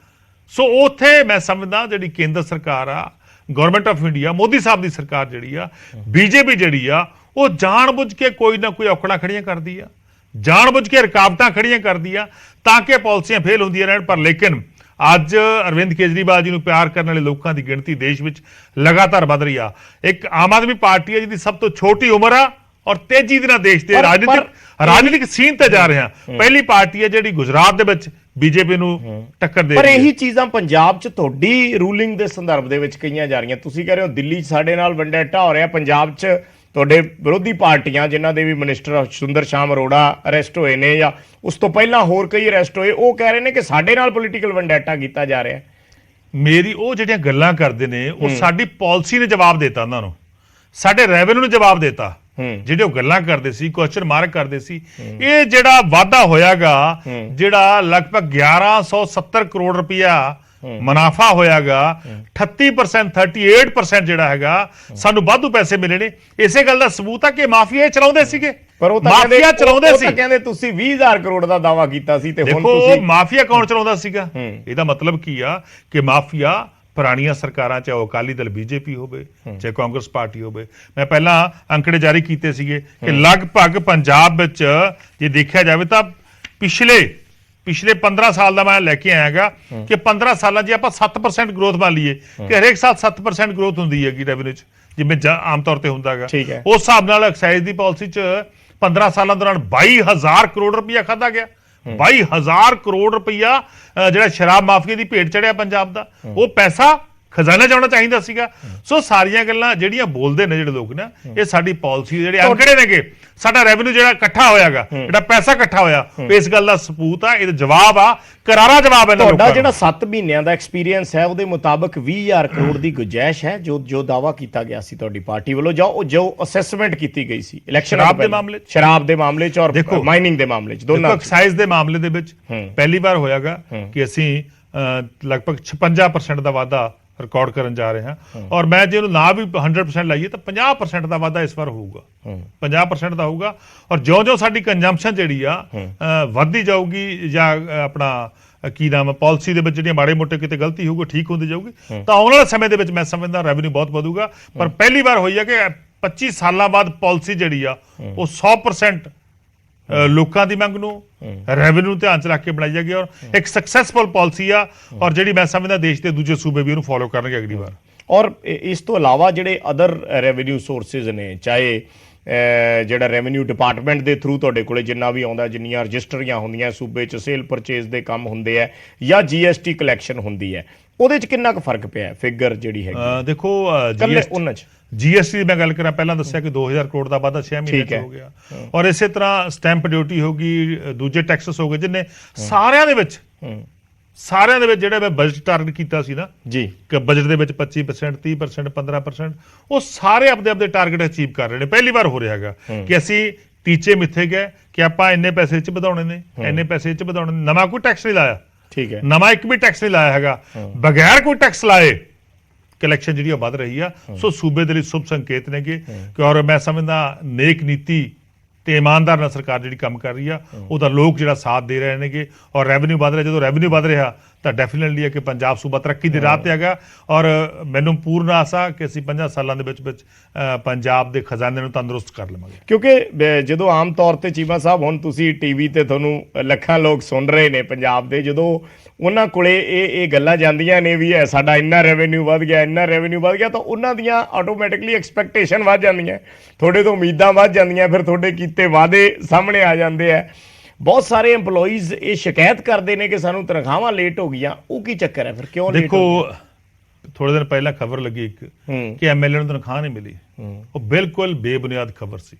ਸੋ ਉੱਥੇ ਮੈਂ ਸਮਝਦਾ ਜਿਹੜੀ ਕੇਂਦਰ ਸਰਕਾਰ ਆ, ਗਵਰਨਮੈਂਟ ਆਫ ਇੰਡੀਆ, ਮੋਦੀ ਸਾਹਿਬ ਦੀ ਸਰਕਾਰ ਜਿਹੜੀ ਆ, BJP ਜਿਹੜੀ ਆ, ਉਹ ਜਾਣਬੁੱਝ ਕੇ ਕੋਈ ਨਾ ਕੋਈ ਔਕੜਾਂ ਖੜੀਆਂ ਕਰਦੀ ਆ, ਜਾਣਬੁੱਝ ਕੇ ਰੁਕਾਵਟਾਂ ਖੜੀਆਂ ਕਰਦੀ ਆ ਤਾਂ ਕਿ ਪਾਲਿਸੀਆਂ ਫੇਲ ਹੁੰਦੀਆਂ ਰਹਿਣ। ਪਰ ਲੇਕਿਨ ਅੱਜ ਅਰਵਿੰਦ ਕੇਜਰੀਵਾਲ ਜੀ ਨੂੰ ਪਿਆਰ ਕਰਨ ਵਾਲੇ ਲੋਕਾਂ ਦੀ ਗਿਣਤੀ ਦੇਸ਼ ਵਿੱਚ ਲਗਾਤਾਰ ਵਧ ਰਹੀ ਆ। ਇੱਕ ਆਮ ਆਦਮੀ ਪਾਰਟੀ ਹੈ ਜਿਹਦੀ ਸਭ ਤੋਂ ਛੋਟੀ ਉਮਰ ਆ ਔਰ ਤੇਜ਼ੀ ਦੇ ਨਾਲ ਦੇਸ਼ ਦੇ ਰਾਜਨੀਤਿਕ ਸੀਨ ਤੇ ਜਾ ਰਹੇ ਆ। ਪਹਿਲੀ ਪਾਰਟੀ ਹੈ ਜਿਹੜੀ ਗੁਜਰਾਤ ਦੇ ਵਿੱਚ BJP ਨੂੰ ਟੱਕਰ ਦੇ। ਪਰ ਇਹੀ ਚੀਜ਼ਾਂ ਪੰਜਾਬ 'ਚ ਤੁਹਾਡੀ ਰੂਲਿੰਗ ਦੇ ਸੰਦਰਭ ਦੇ ਵਿੱਚ ਕਹੀਆਂ ਜਾ ਰਹੀਆਂ। ਤੁਸੀਂ ਕਹਿ ਰਹੇ ਹੋ ਦਿੱਲੀ 'ਚ ਸਾਡੇ ਨਾਲ ਵੰਡੇਟਾ ਹੋ ਰਿਹਾ, ਪੰਜਾਬ 'ਚ ਤੁਹਾਡੇ ਵਿਰੋਧੀ ਪਾਰਟੀਆਂ ਜਿਨ੍ਹਾਂ ਦੇ ਵੀ ਮਿਨਿਸਟਰ ਸੁੰਦਰ ਸ਼ਾਮ ਅਰੋੜਾ ਅਰੈਸਟ ਹੋਏ ਨੇ ਜਾਂ ਉਸ ਤੋਂ ਪਹਿਲਾਂ ਹੋਰ ਕਈ ਅਰੈਸਟ ਹੋਏ, ਉਹ ਕਹਿ ਰਹੇ ਨੇ ਕਿ ਸਾਡੇ ਨਾਲ ਪੋਲੀਟੀਕਲ ਵੰਡੇਟਾ ਕੀਤਾ ਜਾ ਰਿਹਾ। ਮੇਰੀ ਉਹ ਜਿਹੜੀਆਂ ਗੱਲਾਂ ਕਰਦੇ ਨੇ ਉਹ ਸਾਡੀ ਪਾਲਿਸੀ ਨੇ ਜਵਾਬ ਦੇਤਾ, ਉਹਨਾਂ ਨੂੰ ਸਾਡੇ ਰੈਵਨਿਊ ਨੂੰ ਜਵਾਬ ਦੇਤਾ। ਜਿਹੜੇ ਉਹ ਗੱਲਾਂ ਕਰਦੇ ਸੀ, ਕੁਐਸਚਨ ਮਾਰਕ ਕਰਦੇ ਸੀ, ਇਹ ਜਿਹੜਾ ਵਾਧਾ ਹੋਇਆਗਾ, ਜਿਹੜਾ ਲਗਭਗ 1170 ਕਰੋੜ ਰੁਪਇਆ ਮੁਨਾਫਾ ਹੋਇਆਗਾ, 38% 38% ਜਿਹੜਾ ਹੈਗਾ ਸਾਨੂੰ ਵਾਧੂ ਪੈਸੇ ਮਿਲੇ ਨੇ। ਇਸੇ ਗੱਲ ਦਾ ਸਬੂਤ ਆ ਕਿ ਮਾਫੀਆ ਚਲਾਉਂਦੇ ਸੀਗੇ, ਪਰ ਉਹ ਮਾਫੀਆ ਚਲਾਉਂਦੇ ਸੀ। ਕਹਿੰਦੇ ਤੁਸੀਂ 20,000 ਕਰੋੜ ਦਾ ਦਾਵਾ ਕੀਤਾ ਸੀ ਤੇ ਹੁਣ ਤੁਸੀਂ ਮਾਫੀਆ ਕੌਣ ਚਲਾਉਂਦਾ ਸੀਗਾ? ਇਹਦਾ ਮਤਲਬ ਕੀ ਆ ਕਿ ਮਾਫੀਆ ਪੁਰਾਣੀਆਂ ਸਰਕਾਰਾਂ, ਚਾਹੇ ਅਕਾਲੀ ਦਲ BJP ਹੋਵੇ, ਚਾਹੇ ਕਾਂਗਰਸ ਪਾਰਟੀ ਹੋਵੇ। ਮੈਂ ਪਹਿਲਾਂ ਅੰਕੜੇ ਜਾਰੀ ਕੀਤੇ ਸੀਗੇ ਕਿ ਲਗਭਗ ਪੰਜਾਬ ਵਿੱਚ ਜੇ ਦੇਖਿਆ ਜਾਵੇ ਤਾਂ ਪਿਛਲੇ 15 ਸਾਲ ਦਾ ਮੈਂ ਲੈ ਕੇ ਆਇਆਗਾ ਕਿ 15 ਸਾਲਾਂ 'ਚ ਆਪਾਂ 7% ਗਰੋਥ ਮੰਨ ਲਈਏ ਕਿ ਹਰੇਕ ਸਾਲ 7% ਗਰੋਥ ਹੁੰਦੀ ਹੈਗੀ ਰੈਵਨਿਊ 'ਚ, ਜਿਵੇਂ ਆਮ ਤੌਰ ਤੇ ਹੁੰਦਾ ਹੈਗਾ। ਉਸ ਹਿਸਾਬ ਨਾਲ ਐਕਸਾਈਜ਼ ਦੀ ਪਾਲਿਸੀ 'ਚ 15 ਸਾਲਾਂ ਦੌਰਾਨ 22,000 ਕਰੋੜ ਰੁਪਇਆ ਖਾਧਾ ਗਿਆ। 22,000 ਕਰੋੜ ਰੁਪਇਆ ਜਿਹੜਾ ਸ਼ਰਾਬ ਮਾਫੀਆ ਦੀ ਭੇਟ ਚੜਿਆ ਪੰਜਾਬ ਦਾ, ਉਹ ਪੈਸਾ ਖਜ਼ਾਨਾ ਜਾਣਾ ਚਾਹੀਦਾ ਸੀਗਾ। ਸੋ ਸਾਰੀਆਂ ਗੱਲਾਂ ਜਿਹੜੀਆਂ ਬੋਲਦੇ ਨੇ ਜਿਹੜੇ ਲੋਕ ਨਾ, ਇਹ ਸਾਡੀ ਪਾਲਿਸੀ ਜਿਹੜੇ ਅੰਕੜੇ ਨੇਗੇ, ਸਾਡਾ ਰੈਵਨਿਊ ਜਿਹੜਾ ਇਕੱਠਾ ਹੋਇਆਗਾ, ਜਿਹੜਾ ਪੈਸਾ ਇਕੱਠਾ ਹੋਇਆ, ਇਸ ਗੱਲ ਦਾ ਸਬੂਤ ਆ, ਇਹ ਜਵਾਬ ਆ, ਕਰਾਰਾ ਜਵਾਬ ਹੈ ਇਹਨਾਂ ਲੋਕਾਂ ਤੁਹਾਡਾ ਦਾ। ਜਿਹੜਾ 7 ਮਹੀਨਿਆਂ ਦਾ ਐਕਸਪੀਰੀਅੰਸ ਹੈ ਉਹਦੇ ਮੁਤਾਬਕ 20,000 ਕਰੋੜ ਦੀ ਗੁੰਜਾਇਸ਼ ਹੈ ਜੋ ਦਾਵਾ ਕੀਤਾ ਗਿਆ ਸੀ ਤੁਹਾਡੀ ਪਾਰਟੀ ਵੱਲੋਂ, ਜੋ ਅਸੈਸਮੈਂਟ ਕੀਤੀ ਗਈ ਸੀ ਇਲੈਕਸ਼ਨ ਸ਼ਰਾਬ ਦੇ ਮਾਮਲੇ 'ਚ, ਸ਼ਰਾਬ ਦੇ ਮਾਮਲੇ 'ਚ ਔਰ ਦੇਖੋ, ਮਾਈਨਿੰਗ ਦੇ ਮਾਮਲੇ 'ਚ, ਦੋਨਾਂ 'ਚ। ਐਕਸਾਈਜ਼ ਦੇ ਮਾਮਲੇ ਦੇ ਵਿੱਚ ਪਹਿਲੀ ਵਾਰ ਹੋਇਆਗਾ ਕਿ ਅਸੀਂ ਲਗਭਗ 56% ਦਾ ਵਾਧਾ ਰਿਕਾਰਡ ਕਰਨ ਜਾ ਰਹੇ ਹਾਂ, ਔਰ ਮੈਂ ਜੇ ਉਹਨੂੰ ਨਾ ਵੀ 100% ਲਾਈਏ ਤਾਂ 50% ਦਾ ਵਾਧਾ ਇਸ ਵਾਰ ਹੋਊਗਾ, 50% ਦਾ ਹੋਊਗਾ। ਔਰ ਜਿਉਂ-ਜਿਉਂ ਸਾਡੀ ਕੰਜ਼ੰਪਸ਼ਨ ਜਿਹੜੀ ਆ ਵੱਧਦੀ ਜਾਊਗੀ, ਜਾਂ ਆਪਣਾ ਕੀ ਨਾਮ ਪਾਲਿਸੀ ਦੇ ਵਿੱਚ ਜਿਹੜੀਆਂ ਮਾੜੇ ਮੋਟੇ ਕਿਤੇ ਗਲਤੀ ਹੋਊਗੀ ਠੀਕ ਹੁੰਦੀ ਜਾਊਗੀ, ਤਾਂ ਆਉਣ ਵਾਲੇ ਸਮੇਂ ਦੇ ਵਿੱਚ ਮੈਂ ਸਮਝਦਾ ਰੈਵਨਿਊ ਬਹੁਤ ਵਧੂਗਾ। ਪਰ ਪਹਿਲੀ ਵਾਰ ਹੋਈ ਹੈ ਕਿ 25 ਸਾਲਾਂ ਬਾਅਦ ਪਾਲਿਸੀ ਜਿਹੜੀ ਆ ਉਹ 100% ਲੋਕਾਂ ਦੀ ਮੰਗ ਨੂੰ, ਰੈਵਨਿਊ ਧਿਆਨ ਚ ਰੱਖ ਕੇ ਬਣਾਈ ਜਾਏਗੀ, ਔਰ ਇੱਕ ਸਕਸੈਸਫੁਲ ਪਾਲਿਸੀ ਆ, ਔਰ ਜਿਹੜੀ ਮੈਂ ਸਮਝਦਾ ਦੇਸ਼ ਦੇ ਦੂਜੇ ਸੂਬੇ ਵੀ ਉਹਨੂੰ ਫੋਲੋ ਕਰਨਗੇ ਅਗਲੀ ਵਾਰ। ਔਰ ਇਸ ਤੋਂ ਇਲਾਵਾ ਜਿਹੜੇ ਅਦਰ ਰੈਵਨਿਊ ਸੋਰਸਿਸ ਨੇ, ਚਾਹੇ ਜਿਹੜਾ ਰੈਵਨਿਊ ਡਿਪਾਰਟਮੈਂਟ ਦੇ ਥਰੂ ਤੁਹਾਡੇ ਕੋਲੇ ਜਿੰਨਾ ਵੀ ਆਉਂਦਾ, ਜਿੰਨੀਆਂ ਰਜਿਸਟਰੀਆਂ ਹੁੰਦੀਆਂ ਸੂਬੇ 'ਚ, ਸੇਲ ਪਰਚੇਜ਼ ਦੇ ਕੰਮ ਹੁੰਦੇ ਆ, ਜਾਂ GST ਕਲੈਕਸ਼ਨ ਹੁੰਦੀ ਹੈ, ਉਹਦੇ 'ਚ ਕਿੰਨਾ ਕੁ ਫਰਕ ਪਿਆ ਫਿਗਰ ਜਿਹੜੀ ਹੈਗੀ? ਦੇਖੋ ਉਹਨਾਂ 'ਚ GST ਦੀ ਮੈਂ ਗੱਲ ਕਰਾਂ, ਪਹਿਲਾਂ ਦੱਸਿਆ ਕਿ 2000 ਕਰੋੜ ਦਾ ਵਾਧਾ 6 ਮਹੀਨੇ ਚ ਹੋ ਗਿਆ, ਔਰ ਇਸੇ ਤਰ੍ਹਾਂ ਸਟੈਂਪ ਡਿਊਟੀ ਹੋ ਗਈ, ਦੂਜੇ ਟੈਕਸਸ ਹੋ ਗਏ, ਜਿੰਨੇ ਸਾਰਿਆਂ ਦੇ ਵਿੱਚ ਜਿਹੜਾ ਮੈਂ ਬਜਟ ਟਾਰਗੇਟ ਕੀਤਾ ਸੀ ਨਾ ਜੀ, ਕਿ ਬਜਟ ਦੇ ਵਿੱਚ 25%, 30%, 15%, ਉਹ ਸਾਰੇ ਆਪਣੇ ਟਾਰਗੇਟ ਅਚੀਵ ਕਰ ਰਹੇ ਨੇ। ਪਹਿਲੀ ਵਾਰ ਹੋ ਰਿਹਾ ਹੈਗਾ ਕਿ ਅਸੀਂ ਟੀਚੇ ਮਿੱਥੇ ਗਏ ਕਿ ਆਪਾਂ ਇੰਨੇ ਪੈਸੇ ਚ ਵਧਾਉਣੇ ਨੇ, ਇੰਨੇ ਪੈਸੇ ਚ ਵਧਾਉਣੇ ਨੇ, ਨਵਾਂ ਕੋਈ ਟੈਕਸ ਨਹੀਂ ਲਾਇਆ, ਠੀਕ ਹੈ, ਨਵਾਂ ਇੱਕ ਵੀ ਟੈਕਸ ਨਹੀਂ ਲਾਇਆ ਹੈਗਾ, ਬਗੈਰ ਕੋਈ ਟੈਕਸ ਲਾਏ ਕਲੈਕਸ਼ਨ ਜਿਹੜੀ ਉਹ ਵੱਧ ਰਹੀ ਆ। ਸੋ ਸੂਬੇ ਦੇ ਲਈ ਸ਼ੁਭ ਸੰਕੇਤ ਨੇਗੇ, ਕਿ ਔਰ ਮੈਂ ਸਮਝਦਾ ਨੇਕ ਨੀਤੀ ਤੇ ਇਮਾਨਦਾਰ ਨਾਲ ਸਰਕਾਰ ਜਿਹੜੀ ਕੰਮ ਕਰ ਰਹੀ ਆ, ਉਹਦਾ ਲੋਕ ਜਿਹੜਾ ਸਾਥ ਦੇ ਰਹੇ ਨੇਗੇ, ਔਰ ਰੈਵਨਿਊ ਵੱਧ ਰਿਹਾ। ਜਦੋਂ ਰੈਵਨਿਊ ਵੱਧ ਰਿਹਾ ਤਾਂ ਡੈਫੀਨਿਟਲੀ ਹੈ ਕਿ ਪੰਜਾਬ ਸੂਬਾ ਤਰੱਕੀ ਦੀ ਰਾਹ ਤੇ ਹੈਗਾ, ਔਰ ਮੈਨੂੰ ਪੂਰਨ ਆਸਾ ਕਿ ਅਸੀਂ 50 ਸਾਲਾਂ ਦੇ ਵਿੱਚ ਪੰਜਾਬ ਦੇ ਖਜ਼ਾਨੇ ਨੂੰ ਤੰਦਰੁਸਤ ਕਰ ਲਵਾਂਗੇ। ਕਿਉਂਕਿ ਜਦੋਂ ਆਮ ਤੌਰ ਤੇ ਚੀਮਾ ਸਾਹਿਬ, ਹੁਣ ਤੁਸੀਂ ਟੀਵੀ ਤੇ ਤੁਹਾਨੂੰ ਲੱਖਾਂ ਲੋਕ ਸੁਣ ਰਹੇ ਨੇ ਪੰਜਾਬ ਦੇ, ਜਦੋਂ ਉਹਨਾਂ ਕੋਲੇ ਇਹ ਗੱਲਾਂ ਜਾਂਦੀਆਂ ਨੇ ਵੀ ਸਾਡਾ ਇੰਨਾ ਰੈਵਨਿਊ ਵੱਧ ਗਿਆ, ਇੰਨਾ ਰੈਵਨਿਊ ਵੱਧ ਗਿਆ, ਤਾਂ ਉਹਨਾਂ ਦੀਆਂ ਆਟੋਮੈਟਿਕਲੀ ਐਕਸਪੈਕਟੇਸ਼ਨ ਵੱਧ ਜਾਂਦੀਆਂ, ਤੁਹਾਡੇ ਤੋਂ ਉਮੀਦਾਂ ਵੱਧ ਜਾਂਦੀਆਂ, ਫਿਰ ਤੁਹਾਡੇ ਕੀਤੇ ਵਾਅਦੇ ਸਾਹਮਣੇ ਆ ਜਾਂਦੇ ਆ। ਬਹੁਤ ਸਾਰੇ EMPLOYEES ਇਹ ਸ਼ਿਕਾਇਤ ਕਰਦੇ ਨੇ ਕਿ ਸਾਨੂੰ ਤਨਖਾਹਾਂ ਲੇਟ ਹੋ ਗਈਆਂ, ਉਹ ਕੀ ਚੱਕਰ ਹੈ ਫਿਰ, ਕਿਉਂ ਲੇਟ? ਦੇਖੋ, ਥੋੜੇ ਦਿਨ ਪਹਿਲਾਂ ਖਬਰ ਲੱਗੀ ਇੱਕ ਕਿ MLA ਨੂੰ ਤਨਖਾਹ ਨਹੀਂ ਮਿਲੀ, ਉਹ ਬਿਲਕੁਲ ਬੇਬੁਨਿਆਦ ਖਬਰ ਸੀ।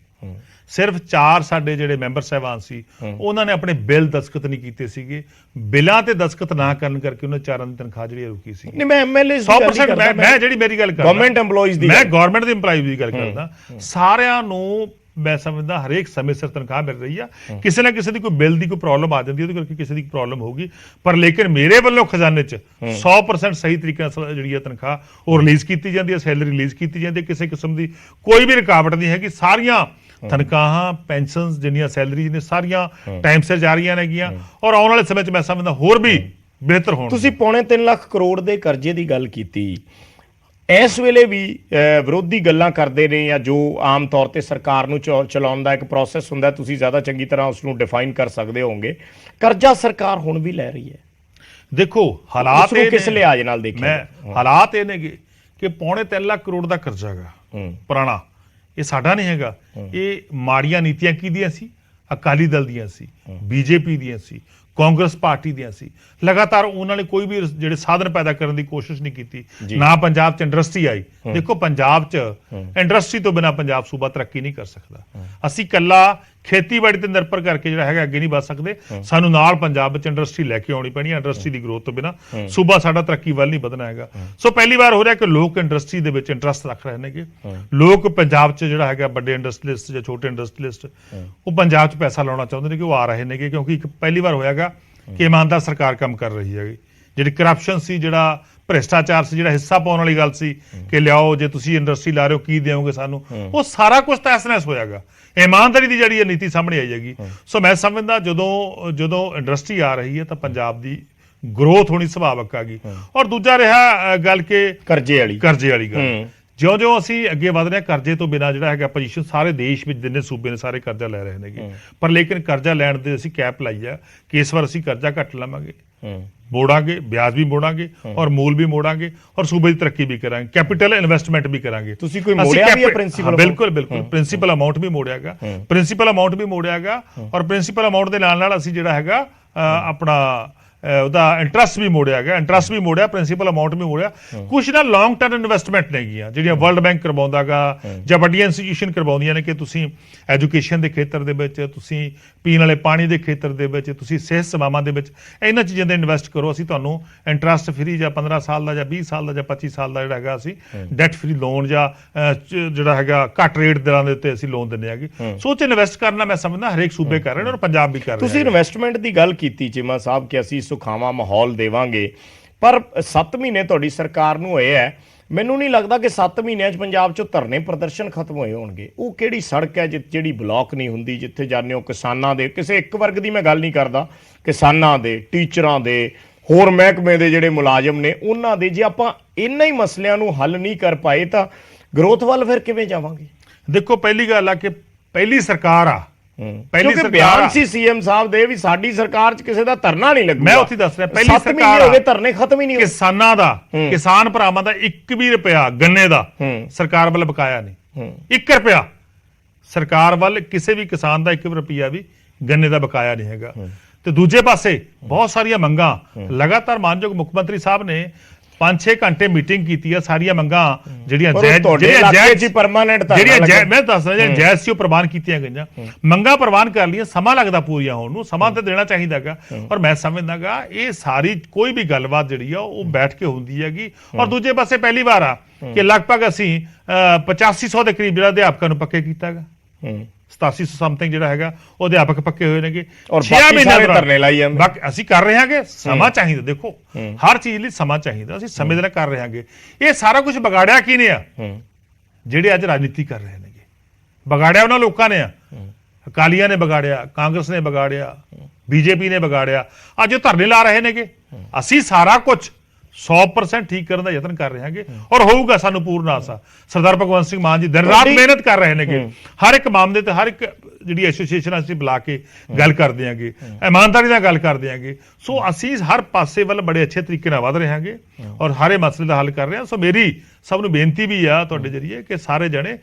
ਸਿਰਫ 4 ਸਾਡੇ ਜਿਹੜੇ ਮੈਂਬਰ ਸਾਹਿਬਾਨ ਸੀ, ਉਹਨਾਂ ਨੇ ਆਪਣੇ ਬਿੱਲ ਦਸਤਖਤ ਨਹੀਂ ਕੀਤੇ ਸੀਗੇ, ਬਿੱਲਾਂ ਤੇ ਦਸਤਖਤ ਨਾ ਕਰਨ ਕਰਕੇ ਉਹਨਾਂ 4 ਦੀ ਤਨਖਾਹ ਜਿਹੜੀ ਰੁਕੀ ਸੀ। ਨਹੀਂ, ਮੈਂ MLA 100% ਮੈਂ ਜਿਹੜੀ ਮੇਰੀ ਗੱਲ ਕਰਦਾ ਗਵਰਨਮੈਂਟ EMPLOYEES ਦੀ, ਮੈਂ ਗਵਰਨਮੈਂਟ ਦੇ EMPLOYEES ਦੀ ਗੱਲ ਕਰਦਾ, ਸਾਰਿਆਂ ਨੂੰ ਮੈਂ ਸਮਝਦਾ ਹਰੇਕ ਸਮੇਂ ਸਿਰ ਤਨਖਾਹ ਮਿਲ ਰਹੀ ਆ। ਕਿਸੇ ਨਾ ਕਿਸੇ ਦੀ ਕੋਈ ਬਿੱਲ ਦੀ ਕੋਈ ਪ੍ਰੋਬਲਮ ਆ ਜਾਂਦੀ, ਉਹਦੇ ਕਰਕੇ ਕਿਸੇ ਦੀ ਪ੍ਰੋਬਲਮ ਹੋਊਗੀ, ਪਰ ਲੇਕਿਨ ਮੇਰੇ ਵੱਲੋਂ ਖਜ਼ਾਨੇ 'ਚ 100% ਸਹੀ ਤਰੀਕੇ ਨਾਲ ਜਿਹੜੀ ਆ ਤਨਖਾਹ ਉਹ ਰਿਲੀਜ਼ ਕੀਤੀ ਜਾਂਦੀ ਹੈ, ਸੈਲਰੀ ਰਿਲੀਜ਼ ਕੀਤੀ ਜਾਂਦੀ ਹੈ, ਕਿਸੇ ਕਿਸਮ ਦੀ ਕੋਈ ਵੀ ਰੁਕਾਵਟ ਨਹੀਂ ਹੈਗੀ। ਸਾਰੀਆਂ ਤਨਖਾਹਾਂ, ਪੈਨਸ਼ਨਸ, ਜਿੰਨੀਆਂ ਸੈਲਰੀਜ਼ ਨੇ, ਸਾਰੀਆਂ ਟਾਈਮ ਸਿਰ ਜਾ ਰਹੀਆਂ ਨੇਗੀਆਂ, ਔਰ ਆਉਣ ਵਾਲੇ ਸਮੇਂ 'ਚ ਮੈਂ ਸਮਝਦਾ ਹੋਰ ਵੀ ਬਿਹਤਰ ਹੋਣ। ਤੁਸੀਂ 3.25 ਲੱਖ ਕਰੋੜ ਦੇ ਕਰਜ਼ੇ ਦੀ ਗੱਲ ਕੀਤੀ, ਇਸ ਵੇਲੇ ਵੀ ਵਿਰੋਧੀ ਗੱਲਾਂ ਕਰਦੇ ਨੇ, ਜਾਂ ਜੋ ਆਮ ਤੌਰ ਤੇ ਸਰਕਾਰ ਨੂੰ ਚਲਾਉਣ ਦਾ ਇੱਕ ਪ੍ਰੋਸੈਸ ਹੁੰਦਾ, ਤੁਸੀਂ ਜ਼ਿਆਦਾ ਚੰਗੀ ਤਰ੍ਹਾਂ ਉਸ ਨੂੰ ਡਿਫਾਈਨ ਕਰ ਸਕਦੇ ਹੋਵੋਗੇ, ਕਰਜ਼ਾ ਸਰਕਾਰ ਹੁਣ ਵੀ ਲੈ ਰਹੀ ਹੈ। ਦੇਖੋ, ਹਾਲਾਤ ਕਿਸ ਲਿਹਾਜ਼ ਨਾਲ ਦੇਖਿਆ, ਹਾਲਾਤ ਇਹ ਨੇਗੇ ਕਿ 3.25 ਲੱਖ ਕਰੋੜ ਦਾ ਕਰਜ਼ਾ ਹੈਗਾ ਪੁਰਾਣਾ, ਇਹ ਸਾਡਾ ਨਹੀਂ ਹੈਗਾ। ਇਹ ਮਾੜੀਆਂ ਨੀਤੀਆਂ ਕਿਹਦੀਆਂ ਸੀ? ਅਕਾਲੀ ਦਲ ਦੀਆਂ ਸੀ, BJP ਦੀਆਂ ਸੀ, ਕਾਂਗਰਸ ਪਾਰਟੀ ਦੀਆਂ ਸੀ। ਲਗਾਤਾਰ ਉਹਨਾਂ ਨੇ ਕੋਈ ਵੀ ਜਿਹੜੇ ਸਾਧਨ ਪੈਦਾ ਕਰਨ ਦੀ ਕੋਸ਼ਿਸ਼ ਨਹੀਂ ਕੀਤੀ, ਨਾ ਪੰਜਾਬ 'ਚ ਇੰਡਸਟਰੀ ਆਈ। ਦੇਖੋ, ਪੰਜਾਬ 'ਚ ਇੰਡਸਟਰੀ ਤੋਂ ਬਿਨਾਂ ਪੰਜਾਬ ਸੂਬਾ ਤਰੱਕੀ ਨਹੀਂ ਕਰ ਸਕਦਾ। ਅਸੀਂ ਇਕੱਲਾ ਖੇਤੀਬਾੜੀ ਤੇ ਨਿਰਭਰ ਕਰਕੇ ਜਿਹੜਾ ਹੈਗਾ ਅੱਗੇ ਨਹੀਂ ਵੱਧ ਸਕਦੇ, ਸਾਨੂੰ ਨਾਲ ਪੰਜਾਬ ਵਿੱਚ ਇੰਡਸਟਰੀ ਲੈ ਕੇ ਆਉਣੀ ਪੈਣੀ ਹੈ। ਇੰਡਸਟਰੀ ਦੀ ਗਰੋਥ ਤੋਂ ਬਿਨਾਂ ਸੂਬਾ ਸਾਡਾ ਤਰੱਕੀ ਵੱਲ ਨਹੀਂ ਵਧਣਾ ਹੈਗਾ। ਸੋ ਪਹਿਲੀ ਵਾਰ ਹੋ ਰਿਹਾ ਕਿ ਲੋਕ ਇੰਡਸਟਰੀ ਦੇ ਵਿੱਚ ਇੰਟਰਸਟ ਰੱਖ ਰਹੇ ਨੇਗੇ। ਲੋਕ ਪੰਜਾਬ 'ਚ ਜਿਹੜਾ ਹੈਗਾ ਵੱਡੇ ਇੰਡਸਟਰੀਲਿਸਟ ਜਾਂ ਛੋਟੇ ਇੰਡਸਟਰੀਲਿਸਟ, ਉਹ ਪੰਜਾਬ 'ਚ ਪੈਸਾ ਲਾਉਣਾ ਚਾਹੁੰਦੇ ਨੇ, ਕਿ ਉਹ ਆ ਰਹੇ ਨੇਗੇ, ਕਿਉਂਕਿ ਇੱਕ ਪਹਿਲੀ ਵਾਰ ਹੋਇਆਗਾ ਕਿ ਇਮਾਨਦਾਰ ਸਰਕਾਰ ਕੰਮ ਕਰ ਰਹੀ ਹੈਗੀ। ਜਿਹੜੀ ਕਰਪਸ਼ਨ ਸੀ, ਜਿਹੜਾ ਭ੍ਰਿਸ਼ਟਾਚਾਰ ਸੀ, ਜਿਹੜਾ ਹਿੱਸਾ ਪਾਉਣ ਵਾਲੀ ਗੱਲ ਸੀ ਕਿ ਲਿਆਓ, ਜੇ ਤੁਸੀਂ ਇੰਡਸਟਰੀ ਲਾ ਰਹੇ ਹੋ ਕੀ ਦਿਓਗੇ ਸਾਨੂੰ, ਉਹ ਸਾਰਾ ਕੁਝ ਤਹਿਸ-ਨਹਿਸ ਹੋਇਆਗਾ। ਇਮਾਨਦਾਰੀ ਦੀ ਜਿਹੜੀ ਨੀਤੀ ਸਾਹਮਣੇ ਆਈ ਹੈਗੀ। ਸੋ ਮੈਂ ਸਮਝਦਾ ਜਦੋਂ ਇੰਡਸਟਰੀ ਆ ਰਹੀ ਹੈ ਤਾਂ ਪੰਜਾਬ ਦੀ ਗਰੋਥ ਹੋਣੀ ਸੁਭਾਵਕ ਆ ਗਈ। ਔਰ ਦੂਜਾ ਰਿਹਾ ਗੱਲ ਕਿ ਕਰਜ਼ੇ ਵਾਲੀ ਗੱਲ, ਜਿਉਂ-ਜਿਉਂ ਅਸੀਂ ਅੱਗੇ ਵਧ ਰਹੇ ਹਾਂ, ਕਰਜ਼ੇ ਤੋਂ ਬਿਨਾਂ ਜਿਹੜਾ ਹੈਗਾ ਪੋਜੀਸ਼ਨ ਸਾਰੇ ਦੇਸ਼ ਵਿੱਚ ਜਿੰਨੇ ਸੂਬੇ ਨੇ ਸਾਰੇ ਕਰਜ਼ਾ ਲੈ ਰਹੇ ਨੇਗੇ। ਪਰ ਲੇਕਿਨ ਕਰਜ਼ਾ ਲੈਣ ਦੇ ਅਸੀਂ ਕੈਪ ਲਾਈ ਆ ਕਿ ਇਸ ਵਾਰ ਅਸੀਂ ਕਰਜ਼ਾ ਘੱਟ ਲਵਾਂਗੇ, ਮੋੜਾਂਗੇ, ਵਿਆਜ ਵੀ ਮੋੜਾਂਗੇ, ਔਰ ਮੂਲ ਵੀ ਮੋੜਾਂਗੇ, ਔਰ ਸੂਬੇ ਦੀ ਤਰੱਕੀ ਵੀ ਕਰਾਂਗੇ, ਕੈਪੀਟਲ ਇਨਵੈਸਟਮੈਂਟ ਵੀ ਕਰਾਂਗੇ। ਤੁਸੀਂ ਕੋਈ ਮੋੜਿਆ ਵੀ ਹੈ ਪ੍ਰਿੰਸੀਪਲ? ਬਿਲਕੁਲ ਪ੍ਰਿੰਸੀਪਲ ਅਮਾਉਂਟ ਵੀ ਮੋੜਿਆਗਾ, ਔਰ ਪ੍ਰਿੰਸੀਪਲ ਅਮਾਉਂਟ ਦੇ ਨਾਲ ਅਸੀਂ ਜਿਹੜਾ ਹੈਗਾ ਆਪਣਾ ਉਹਦਾ ਇੰਟਰਸਟ ਵੀ ਮੋੜਿਆ ਗਿਆ, ਇੰਟਰਸਟ ਵੀ ਮੋੜਿਆ, ਪ੍ਰਿੰਸੀਪਲ ਅਮਾਉਂਟ ਵੀ ਮੋੜਿਆ। ਕੁਛ ਨਾ ਲੌਂਗ ਟਰਮ ਇਨਵੈਸਟਮੈਂਟ ਨੇਗੀਆਂ ਜਿਹੜੀਆਂ ਵਰਲਡ ਬੈਂਕ ਕਰਵਾਉਂਦਾਗਾ ਜਾਂ ਵੱਡੀਆਂ ਇੰਸਟੀਟਿਊਸ਼ਨ ਕਰਵਾਉਂਦੀਆਂ ਨੇ ਕਿ ਤੁਸੀਂ ਐਜੂਕੇਸ਼ਨ ਦੇ ਖੇਤਰ ਦੇ ਵਿੱਚ, ਤੁਸੀਂ ਪੀਣ ਵਾਲੇ ਪਾਣੀ ਦੇ ਖੇਤਰ ਦੇ ਵਿੱਚ, ਤੁਸੀਂ ਸਿਹਤ ਸੇਵਾਵਾਂ ਦੇ ਵਿੱਚ ਇਹਨਾਂ ਚੀਜ਼ਾਂ ਦੇ ਇਨਵੈਸਟ ਕਰੋ, ਅਸੀਂ ਤੁਹਾਨੂੰ ਇੰਟਰਸਟ ਫਰੀ ਜਾਂ 15 ਸਾਲ ਦਾ ਜਾਂ 20 ਸਾਲ ਦਾ ਜਾਂ 25 ਸਾਲ ਦਾ ਜਿਹੜਾ ਹੈਗਾ ਅਸੀਂ ਡੈਟ ਫਰੀ ਲੋਨ ਜਾਂ ਜਿਹੜਾ ਹੈਗਾ ਘੱਟ ਰੇਟ ਦਰਾਂ ਦੇ ਉੱਤੇ ਅਸੀਂ ਲੋਨ ਦਿੰਦੇ ਹੈਗੇ। ਸੋ ਚ ਇਨਵੈਸਟ ਕਰਨਾ ਮੈਂ ਸਮਝਦਾ ਹਰੇਕ ਸੂਬੇ ਕਰ ਰਹੇ ਨੇ ਔਰ ਪੰਜਾਬ ਵੀ ਕਰ ਰਿਹਾ। ਤੁਸੀਂ ਇਨਵੈਸਟਮੈਂਟ ਦੀ ਗੱਲ ਕੀਤੀ ਚੀਮਾ ਸਾਹਿਬ ਕਿ ਅਸੀਂ ਸੁਖਾਵਾਂ ਮਾਹੌਲ ਦੇਵਾਂਗੇ, ਪਰ 7 ਮਹੀਨੇ ਤੁਹਾਡੀ ਸਰਕਾਰ ਨੂੰ ਹੋਏ ਹੈ, ਮੈਨੂੰ ਨਹੀਂ ਲੱਗਦਾ ਕਿ 7 ਮਹੀਨਿਆਂ 'ਚ ਪੰਜਾਬ 'ਚੋਂ ਧਰਨੇ ਪ੍ਰਦਰਸ਼ਨ ਖਤਮ ਹੋਏ ਹੋਣਗੇ। ਉਹ ਕਿਹੜੀ ਸੜਕ ਹੈ ਜਿਹੜੀ ਬਲੌਕ ਨਹੀਂ ਹੁੰਦੀ, ਜਿੱਥੇ ਜਾਂਦੇ ਹੋ ਕਿਸਾਨਾਂ ਦੇ, ਕਿਸੇ ਇੱਕ ਵਰਗ ਦੀ ਮੈਂ ਗੱਲ ਨਹੀਂ ਕਰਦਾ, ਕਿਸਾਨਾਂ ਦੇ, ਟੀਚਰਾਂ ਦੇ, ਹੋਰ ਮਹਿਕਮੇ ਦੇ ਜਿਹੜੇ ਮੁਲਾਜ਼ਮ ਨੇ ਉਹਨਾਂ ਦੇ, ਜੇ ਆਪਾਂ ਇਹਨਾਂ ਹੀ ਮਸਲਿਆਂ ਨੂੰ ਹੱਲ ਨਹੀਂ ਕਰ ਪਾਏ ਤਾਂ ਗਰੋਥ ਵੱਲ ਫਿਰ ਕਿਵੇਂ ਜਾਵਾਂਗੇ? ਦੇਖੋ, ਪਹਿਲੀ ਗੱਲ ਆ ਕਿ ਪਹਿਲੀ ਸਰਕਾਰ ਆ, ਪਹਿਲੀ ਸਰਕਾਰ ਬਿਆਨ ਸੀ ਸੀਐਮ ਸਾਹਿਬ ਦੇ ਵੀ ਸਾਡੀ ਸਰਕਾਰ 'ਚ ਕਿਸੇ ਦਾ ਧਰਨਾ ਨਹੀਂ ਲੱਗੂਗਾ। ਮੈਂ ਉੱਥੇ ਦੱਸ ਰਿਹਾ, ਪਹਿਲੀ ਸਰਕਾਰ ਹੋ ਗਏ ਧਰਨੇ ਖਤਮ ਹੀ ਨਹੀਂ ਹੋਏ। ਕਿਸਾਨਾਂ ਦਾ, ਕਿਸਾਨ ਭਰਾਵਾਂ ਦਾ 1 ਵੀ ਰੁਪਇਆ ਗੰਨੇ ਦਾ ਸਰਕਾਰ ਵੱਲ ਬਕਾਇਆ ਨਹੀਂ। 1 ਰੁਪਇਆ ਸਰਕਾਰ ਵੱਲ ਕਿਸੇ ਵੀ ਕਿਸਾਨ ਦਾ 1 ਰੁਪਇਆ ਵੀ ਗੰਨੇ ਦਾ ਬਕਾਇਆ ਨਹੀਂ ਹੈਗਾ। ਤੇ ਦੂਜੇ ਪਾਸੇ ਬਹੁਤ ਸਾਰੀਆਂ ਮੰਗਾਂ ਲਗਾਤਾਰ ਮਾਨਯੋਗ ਮੁੱਖ ਮੰਤਰੀ ਸਾਹਿਬ ਨੇ 5-6 ਘੰਟੇ ਮੀਟਿੰਗ ਕੀਤੀ ਆ, ਸਾਰੀਆਂ ਮੰਗਾਂ ਜਿਹੜੀਆਂ ਮੈਂ ਦੱਸ ਰਿਹਾ ਜਾਇਜ਼ ਸੀ ਉਹ ਪ੍ਰਵਾਨ ਕੀਤੀਆਂ ਗਈਆਂ। ਮੰਗਾਂ ਪ੍ਰਵਾਨ ਕਰ ਲਈਆਂ, ਸਮਾਂ ਲੱਗਦਾ ਪੂਰੀਆਂ ਹੋਣ ਨੂੰ, ਸਮਾਂ ਤਾਂ ਦੇਣਾ ਚਾਹੀਦਾਗਾ। ਔਰ ਮੈਂ ਸਮਝਦਾਗਾ ਇਹ ਸਾਰੀ ਕੋਈ ਵੀ ਗੱਲਬਾਤ ਜਿਹੜੀ ਆ ਉਹ ਬੈਠ ਕੇ ਹੁੰਦੀ ਹੈਗੀ। ਔਰ ਦੂਜੇ ਪਾਸੇ ਪਹਿਲੀ ਵਾਰ ਆ ਕਿ ਲਗਭਗ ਅਸੀਂ 8500 ਦੇ ਕਰੀਬ ਜਿਹੜਾ ਅਧਿਆਪਕਾਂ ਨੂੰ ਪੱਕੇ ਕੀਤਾਗਾ। 8700 ਸਮਥਿੰਗ ਜਿਹੜਾ ਹੈਗਾ ਉਹ ਅਧਿਆਪਕ ਪੱਕੇ ਹੋਏ ਨੇਗੇ। ਔਰ 6 ਮਹੀਨੇ ਧਰਨੇ ਲਾਈ ਜਾਂਦੇ, ਬਾਕੀ ਅਸੀਂ ਕਰ ਰਹੇ ਹਾਂਗੇ। ਸਮਾਂ ਚਾਹੀਦਾ, ਦੇਖੋ ਹਰ ਚੀਜ਼ ਲਈ ਸਮਾਂ ਚਾਹੀਦਾ, ਅਸੀਂ ਸਮੇਂ ਦੇ ਨਾਲ ਕਰ ਰਹੇ ਹਾਂਗੇ। ਇਹ ਸਾਰਾ ਕੁਝ ਵਿਗਾੜਿਆ ਕਿਹਨੇ ਆ? ਜਿਹੜੇ ਅੱਜ ਰਾਜਨੀਤੀ ਕਰ ਰਹੇ ਨੇਗੇ। ਵਿਗਾੜਿਆ ਉਹਨਾਂ ਲੋਕਾਂ ਨੇ ਆ, ਅਕਾਲੀਆਂ ਨੇ ਵਿਗਾੜਿਆ, ਕਾਂਗਰਸ ਨੇ ਵਿਗਾੜਿਆ, ਬੀਜੇਪੀ ਨੇ ਵਿਗਾੜਿਆ। ਅੱਜ ਉਹ ਧਰਨੇ ਲਾ ਰਹੇ ਨੇਗੇ। ਅਸੀਂ ਸਾਰਾ ਕੁਝ 100% ਠੀਕ ਕਰਨ ਦਾ ਯਤਨ ਕਰ ਰਹੇ ਹਾਂਗੇ ਔਰ ਹੋਊਗਾ, ਸਾਨੂੰ ਪੂਰਨ ਆਸ ਆ। ਸਰਦਾਰ ਭਗਵੰਤ ਸਿੰਘ ਮਾਨ ਜੀ ਦਿਨ ਰਾਤ ਮਿਹਨਤ ਕਰ ਰਹੇ ਨੇਗੇ। ਹਰ ਇੱਕ ਮਾਮਲੇ ਤੇ ਹਰ ਇੱਕ ਜਿਹੜੀ ਐਸੋਸੀਏਸ਼ਨ ਅਸੀਂ ਬੁਲਾ ਕੇ ਗੱਲ ਕਰਦੇ ਆਂਗੇ, ਇਮਾਨਦਾਰੀ ਨਾਲ ਗੱਲ ਕਰਦੇ ਆਂਗੇ। ਸੋ ਅਸੀਂ ਹਰ ਪਾਸੇ ਵੱਲ ਬੜੇ ਅੱਛੇ ਤਰੀਕੇ ਨਾਲ ਵਧ ਰਹੇ ਹਾਂਗੇ ਔਰ ਹਰੇ ਮਸਲੇ ਦਾ ਹੱਲ ਕਰ ਰਹੇ ਹਾਂ। ਸੋ ਮੇਰੀ ਸਭ ਨੂੰ ਬੇਨਤੀ ਵੀ ਆ ਤੁਹਾਡੇ ਜਰੀਏ ਕਿ ਸਾਰੇ ਜਣੇ,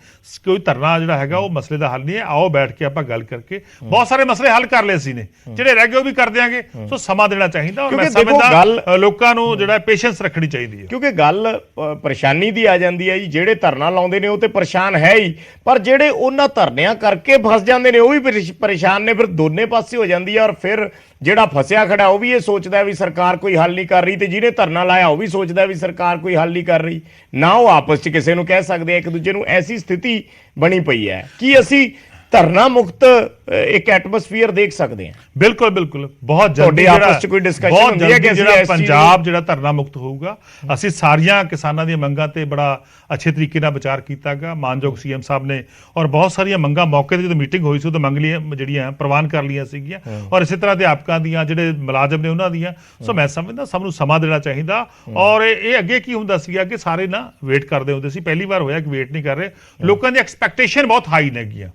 ਕੋਈ ਧਰਨਾ ਜਿਹੜਾ ਹੈਗਾ ਉਹ ਮਸਲੇ ਦਾ ਹੱਲ ਨਹੀਂ ਹੈ। ਆਓ ਬੈਠ ਕੇ ਆਪਾਂ ਗੱਲ ਕਰਕੇ ਬਹੁਤ ਸਾਰੇ ਮਸਲੇ ਹੱਲ ਕਰ ਲਏ ਸੀ ਨੇ, ਜਿਹੜੇ ਰਹਿ ਗਏ ਉਹ ਵੀ ਕਰ ਦਿਆਂਗੇ। ਸੋ ਸਮਾਂ ਦੇਣਾ ਚਾਹੀਦਾ ਔਰ ਮੈਂ ਸਮਝਦਾ ਲੋਕਾਂ ਨੂੰ ਜਿਹੜਾ ਪੇਸ਼ੈਂਸ ਰੱਖਣੀ ਚਾਹੀਦੀ ਹੈ। ਕਿਉਂਕਿ ਗੱਲ ਪਰੇਸ਼ਾਨੀ ਦੀ ਆ ਜਾਂਦੀ ਹੈ ਜੀ, ਜਿਹੜੇ ਧਰਨਾ ਲਾਉਂਦੇ ਨੇ ਉਹ ਤੇ ਪਰੇਸ਼ਾਨ ਹੈ ਹੀ, ਪਰ ਜਿਹੜੇ ਉਹਨਾਂ ਧਰਨਿਆਂ ਕਰਕੇ ਫਸ ਜਾਂਦੇ ਨੇ ਉਹ ਵੀ ਪਰੇਸ਼ਾਨ ਨੇ। ਫਿਰ ਦੋਨੇ ਪਾਸੇ ਹੋ ਜਾਂਦੀ ਹੈ ਔਰ ਫਿਰ ਜਿਹੜਾ ਫਸਿਆ ਖੜਾ ਉਹ ਵੀ ਇਹ ਸੋਚਦਾ ਵੀ ਸਰਕਾਰ ਕੋਈ ਹੱਲ ਨਹੀਂ ਕਰ ਰਹੀ, ਤੇ ਜਿਹਨੇ ਧਰਨਾ ਲਾਇਆ ਉਹ ਵੀ ਸੋਚਦਾ ਵੀ ਸਰਕਾਰ ਕੋਈ ਹੱਲ ਨਹੀਂ ਕਰ ਰਹੀ। ਨਾ ਉਹ ਆਪਸ 'ਚ ਕਿਸੇ ਨੂੰ ਕਹਿ ਸਕਦੇ ਆ ਇੱਕ ਦੂਜੇ ਨੂੰ। ਐਸੀ ਸਥਿਤੀ ਬਣੀ ਪਈ ਹੈ ਕਿ ਅਸੀਂ ਧਰਨਾ ਮੁਕਤ ਇੱਕ ਐਟਮੋਸਫੀਅਰ ਦੇਖ ਸਕਦੇ ਹਾਂ। ਬਿਲਕੁਲ ਬਿਲਕੁਲ, ਬਹੁਤ ਜਲਦੀ ਆਪਸ 'ਚ ਕੋਈ ਡਿਸਕਸ਼ਨ ਹੁੰਦੀ ਹੈ ਕਿ ਜਿਹੜਾ ਪੰਜਾਬ ਜਿਹੜਾ ਧਰਨਾ ਮੁਕਤ ਹੋਊਗਾ। ਅਸੀਂ ਸਾਰੀਆਂ ਕਿਸਾਨਾਂ ਦੀਆਂ ਮੰਗਾਂ ਤੇ ਬੜਾ ਅੱਛੇ ਤਰੀਕੇ ਨਾਲ ਵਿਚਾਰ ਕੀਤਾਗਾ ਮਾਨਯੋਗ ਸੀਐਮ ਸਾਹਿਬ ਨੇ, ਔਰ ਬਹੁਤ ਸਾਰੀਆਂ ਮੰਗਾਂ ਮੌਕੇ ਤੇ ਜਦੋਂ ਮੀਟਿੰਗ ਹੋਈ ਸੀ ਉਦੋਂ ਮੰਗ ਲਈਆਂ, ਜਿਹੜੀਆਂ ਪ੍ਰਵਾਨ ਕਰ ਲਈਆਂ ਸੀਗੀਆਂ। ਔਰ ਇਸੇ ਤਰ੍ਹਾਂ ਅਧਿਆਪਕਾਂ ਦੀਆਂ, ਜਿਹੜੇ ਮੁਲਾਜ਼ਮ ਨੇ ਉਹਨਾਂ ਦੀਆਂ। ਸੋ ਮੈਂ ਸਮਝਦਾ ਸਭ ਨੂੰ ਸਮਾਂ ਦੇਣਾ ਚਾਹੀਦਾ। ਔਰ ਇਹ ਅੱਗੇ ਕੀ ਹੁੰਦਾ ਸੀਗਾ ਕਿ ਸਾਰੇ ਨਾ ਵੇਟ ਕਰਦੇ ਹੁੰਦੇ ਸੀ, ਪਹਿਲੀ ਵਾਰ ਹੋਇਆ ਕਿ ਵੇਟ ਨਹੀਂ ਕਰ ਰਹੇ। ਲੋਕਾਂ ਦੀ ਐਕਸਪੈਕਟੇਸ਼ਨ ਬਹੁਤ ਹਾਈ ਨੇਗੀਆਂ,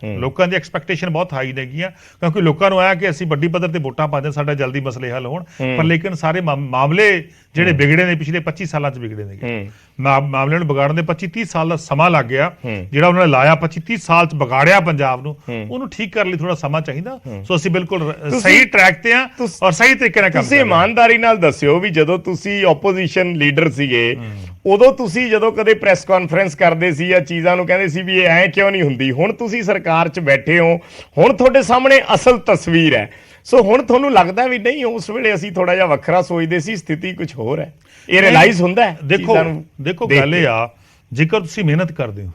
ਲੋਕਾਂ ਦੀ ਐਕਸਪੈਕਟੇਸ਼ਨ ਬਹੁਤ ਹਾਈ ਨੇਗੀਆਂ, ਕਿਉਂਕਿ ਲੋਕਾਂ ਨੂੰ ਆਇਆ ਕਿ ਅਸੀਂ ਵੱਡੀ ਪੱਧਰ ਤੇ ਵੋਟਾਂ ਪਾ ਦੇਣ, ਸਾਡਾ ਜਲਦੀ ਮਸਲੇ ਹੱਲ ਹੋਣ। ਪਰ ਲੇਕਿਨ ਸਾਰੇ ਮਾਮਲੇ ਜਿਹੜੇ ਵਿਗੜੇ ਨੇ ਪਿਛਲੇ 25 ਸਾਲਾਂ 'ਚ ਵਿਗੜੇ ਨੇ। ਮਾਮਲਿਆਂ ਨੂੰ ਵਿਗਾੜਨ ਦੇ 25-30 ਸਾਲ ਦਾ ਸਮਾਂ ਲੱਗ ਗਿਆ। ਜਿਹੜਾ ਉਹਨਾਂ ਨੇ ਲਾਇਆ 25-30 ਸਾਲ 'ਚ ਵਿਗਾੜਿਆ ਪੰਜਾਬ ਨੂੰ, ਉਹਨੂੰ ਠੀਕ ਕਰਨ ਲਈ ਥੋੜਾ ਸਮਾਂ ਚਾਹੀਦਾ। ਸੋ ਅਸੀਂ ਬਿਲਕੁਲ ਸਹੀ ਟਰੈਕ ਤੇ ਆ ਔਰ ਸਹੀ ਤਰੀਕੇ ਨਾਲ ਕੰਮ ਕਰ ਰਹੇ ਹਾਂ। ਤੁਸੀਂ ਇਮਾਨਦਾਰੀ ਨਾਲ ਦੱਸਿਓ ਵੀ ਜਦੋਂ ਤੁਸੀਂ ਆਪੋਜੀਸ਼ਨ ਲੀਡਰ ਸੀਗੇ ਉਦੋਂ ਤੁਸੀਂ ਜਦੋਂ ਕਦੇ ਪ੍ਰੈਸ ਕਾਨਫਰੰਸ ਕਰਦੇ ਸੀ ਜਾਂ ਚੀਜ਼ਾਂ ਨੂੰ ਕਹਿੰਦੇ ਸੀ ਵੀ ਇਹ ਐਂ ਕਿਉਂ ਨਹੀਂ ਹੁੰਦੀ, ਹੁਣ ਤੁਸੀਂ ਸਰਕਾਰ 'ਚ ਬੈਠੇ ਹੋ, ਹੁਣ ਤੁਹਾਡੇ ਸਾਹਮਣੇ ਅਸਲ ਤਸਵੀਰ ਹੈ। ਸੋ ਹੁਣ ਤੁਹਾਨੂੰ ਲੱਗਦਾ ਵੀ ਨਹੀਂ ਉਸ ਵੇਲੇ ਅਸੀਂ ਥੋੜਾ ਜਿਹਾ ਵੱਖਰਾ ਸੋਚਦੇ ਸੀ, ਸਥਿਤੀ ਕੁਝ ਹੋਰ ਹੈ, ਇਹ ਰਿਅਲਾਈਜ਼ ਹੁੰਦਾ ਹੈ? ਦੇਖੋ ਗੱਲ ਇਹ ਆ, ਜੇਕਰ ਤੁਸੀਂ ਮਿਹਨਤ ਕਰਦੇ ਹੋ,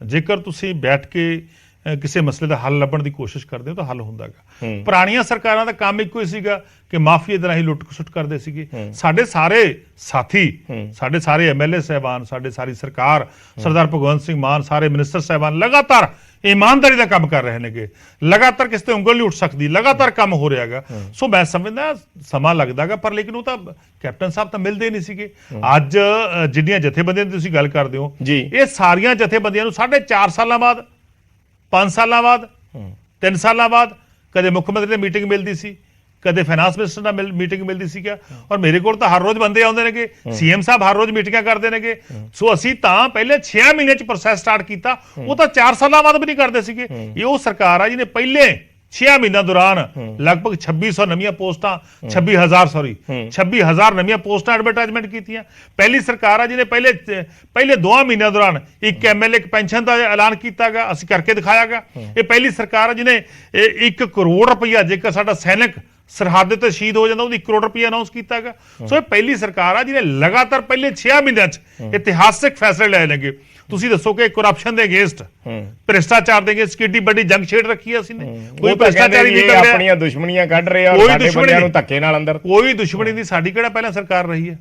ਜੇਕਰ ਤੁਸੀਂ ਬੈਠ ਕੇ ਕਿਸੇ ਮਸਲੇ ਦਾ ਹੱਲ ਲੱਭਣ ਦੀ ਕੋਸ਼ਿਸ਼ ਕਰਦੇ ਹੋ ਤਾਂ ਹੱਲ ਹੁੰਦਾਗਾ। ਪੁਰਾਣੀਆਂ ਸਰਕਾਰਾਂ ਦਾ ਕੰਮ ਇੱਕੋ ਹੀ ਸੀਗਾ ਕਿ ਮਾਫੀਏ ਦੇ ਰਾਹੀਂ ਲੁੱਟ ਖਸੁੱਟ ਕਰਦੇ ਸੀਗੇ। ਸਾਡੇ ਸਾਰੇ ਸਾਥੀ, ਸਾਡੇ ਸਾਰੇ ਐਮਐਲਏ ਸਾਹਿਬਾਨ, ਸਾਡੇ ਸਾਰੀ ਸਰਕਾਰ, ਸਰਦਾਰ ਭਗਵੰਤ ਸਿੰਘ ਮਾਨ, ਸਾਰੇ ਮਿਨਿਸਟਰ ਸਾਹਿਬਾਨ ਲਗਾਤਾਰ ਇਮਾਨਦਾਰੀ ਦਾ ਕੰਮ ਕਰ ਰਹੇ ਨੇਗੇ। ਲਗਾਤਾਰ ਕਿਸੇ ਤੇ ਉਂਗਲ ਨਹੀਂ ਉੱਠ ਸਕਦੀ, ਲਗਾਤਾਰ ਕੰਮ ਹੋ ਰਿਹਾਗਾ। ਸੋ ਮੈਂ ਸਮਝਦਾ ਸਮਾਂ ਲੱਗਦਾਗਾ, ਪਰ ਲੇਕਿਨ ਉਹ ਤਾਂ ਕੈਪਟਨ ਸਾਹਿਬ ਤਾਂ ਮਿਲਦੇ ਨਹੀਂ ਸੀਗੇ। ਅੱਜ ਜਿੰਨੀਆਂ ਜਥੇਬੰਦੀਆਂ ਦੀ ਤੁਸੀਂ ਗੱਲ ਕਰਦੇ ਹੋ, ਇਹ ਸਾਰੀਆਂ ਜਥੇਬੰਦੀਆਂ ਨੂੰ 4.5 ਸਾਲਾਂ ਬਾਅਦ, 5 ਸਾਲਾਂ ਬਾਅਦ, 3 ਸਾਲਾਂ ਬਾਅਦ ਕਦੇ ਮੁੱਖ ਮੰਤਰੀ ਨਾਲ ਮੀਟਿੰਗ ਮਿਲਦੀ ਸੀ, ਕਦੇ ਫਾਈਨਾਂਸ ਮਿਨਿਸਟਰ ਨਾਲ ਮੀਟਿੰਗ ਮਿਲਦੀ ਸੀਗਾ। ਔਰ ਮੇਰੇ ਕੋਲ ਤਾਂ ਹਰ ਰੋਜ਼ ਬੰਦੇ ਆਉਂਦੇ ਨੇਗੇ, ਸੀਐਮ ਸਾਹਿਬ ਹਰ ਰੋਜ਼ ਮੀਟਿੰਗਾਂ ਕਰਦੇ ਨੇਗੇ। ਸੋ ਅਸੀਂ ਤਾਂ ਪਹਿਲੇ 6 ਮਹੀਨੇ 'ਚ ਪ੍ਰੋਸੈਸ ਸਟਾਰਟ ਕੀਤਾ, ਉਹ ਤਾਂ 4 ਸਾਲਾਂ ਬਾਅਦ ਵੀ ਨਹੀਂ ਕਰਦੇ ਸੀਗੇ। ਇਹ ਉਹ ਸਰਕਾਰ ਆ ਜਿਹਨੇ ਪਹਿਲੇ 6 ਮਹੀਨਿਆਂ ਦੌਰਾਨ ਲਗਭਗ 2600 ਨਵੀਆਂ ਪੋਸਟਾਂ 26,000 ਨਵੀਆਂ ਪੋਸਟਾਂ ਐਡਵਰਟਾਈਜ਼ਮੈਂਟ ਕੀਤੀਆਂ। ਪਹਿਲੀ ਸਰਕਾਰ ਆ ਜਿਹਨੇ ਪਹਿਲੇ 2 ਮਹੀਨਿਆਂ ਦੌਰਾਨ ਇੱਕ ਐਮਐਲਏ ਪੈਨਸ਼ਨ ਦਾ ਐਲਾਨ ਕੀਤਾਗਾ, ਅਸੀਂ ਕਰਕੇ ਦਿਖਾਇਆਗਾ। ਇਹ ਪਹਿਲੀ ਸਰਕਾਰ ਆ ਜਿਹਨੇ 1 ਕਰੋੜ ਰੁਪਈਆ ਜੇਕਰ ਸਾਡਾ ਸੈਨਿਕ ਸਰਹੱਦ ਤੇ ਸ਼ਹੀਦ ਹੋ ਜਾਂਦਾ ਉਹਦੀ 1 ਕਰੋੜ ਰੁਪਈਆ ਅਨਾਉਂਸ ਕੀਤਾਗਾ। ਸੋ ਇਹ ਪਹਿਲੀ ਸਰਕਾਰ ਆ ਜਿਹਨੇ ਲਗਾਤਾਰ ਪਹਿਲੇ 6 ਮਹੀਨਿਆਂ 'ਚ ਇਤਿਹਾਸਕ ਫੈਸਲੇ ਲਏ ਨੇਗੇ। ਤੁਸੀਂ ਦੱਸੋ ਕਿ ਕਰਪਸ਼ਨ ਦੇ ਅਗੇਂਸਟ, ਭ੍ਰਿਸ਼ਟਾਚਾਰ ਦੇ ਅਗੇਂਸਟ ਕਿੱਡੀ ਵੱਡੀ ਜੰਗ ਛੇੜ ਰੱਖੀ ਹੈ ਅਸੀਂ ਨੇ। ਕੋਈ ਭ੍ਰਿਸ਼ਟਾਚਾਰੀ ਨਹੀਂ ਕਰ ਰਿਹਾ, ਆਪਣੀਆਂ ਦੁਸ਼ਮਣੀਆਂ ਕੱਢ ਰਹੇ ਆ, ਸਾਡੇ ਬੰਦਿਆਂ ਨੂੰ ਧੱਕੇ ਨਾਲ ਅੰਦਰ। ਕੋਈ ਦੁਸ਼ਮਣੀ ਨਹੀਂ, ਸਾਡੀ ਕਿਹੜਾ ਪਹਿਲਾਂ ਸਰਕਾਰ ਰਹੀ ਹੈ?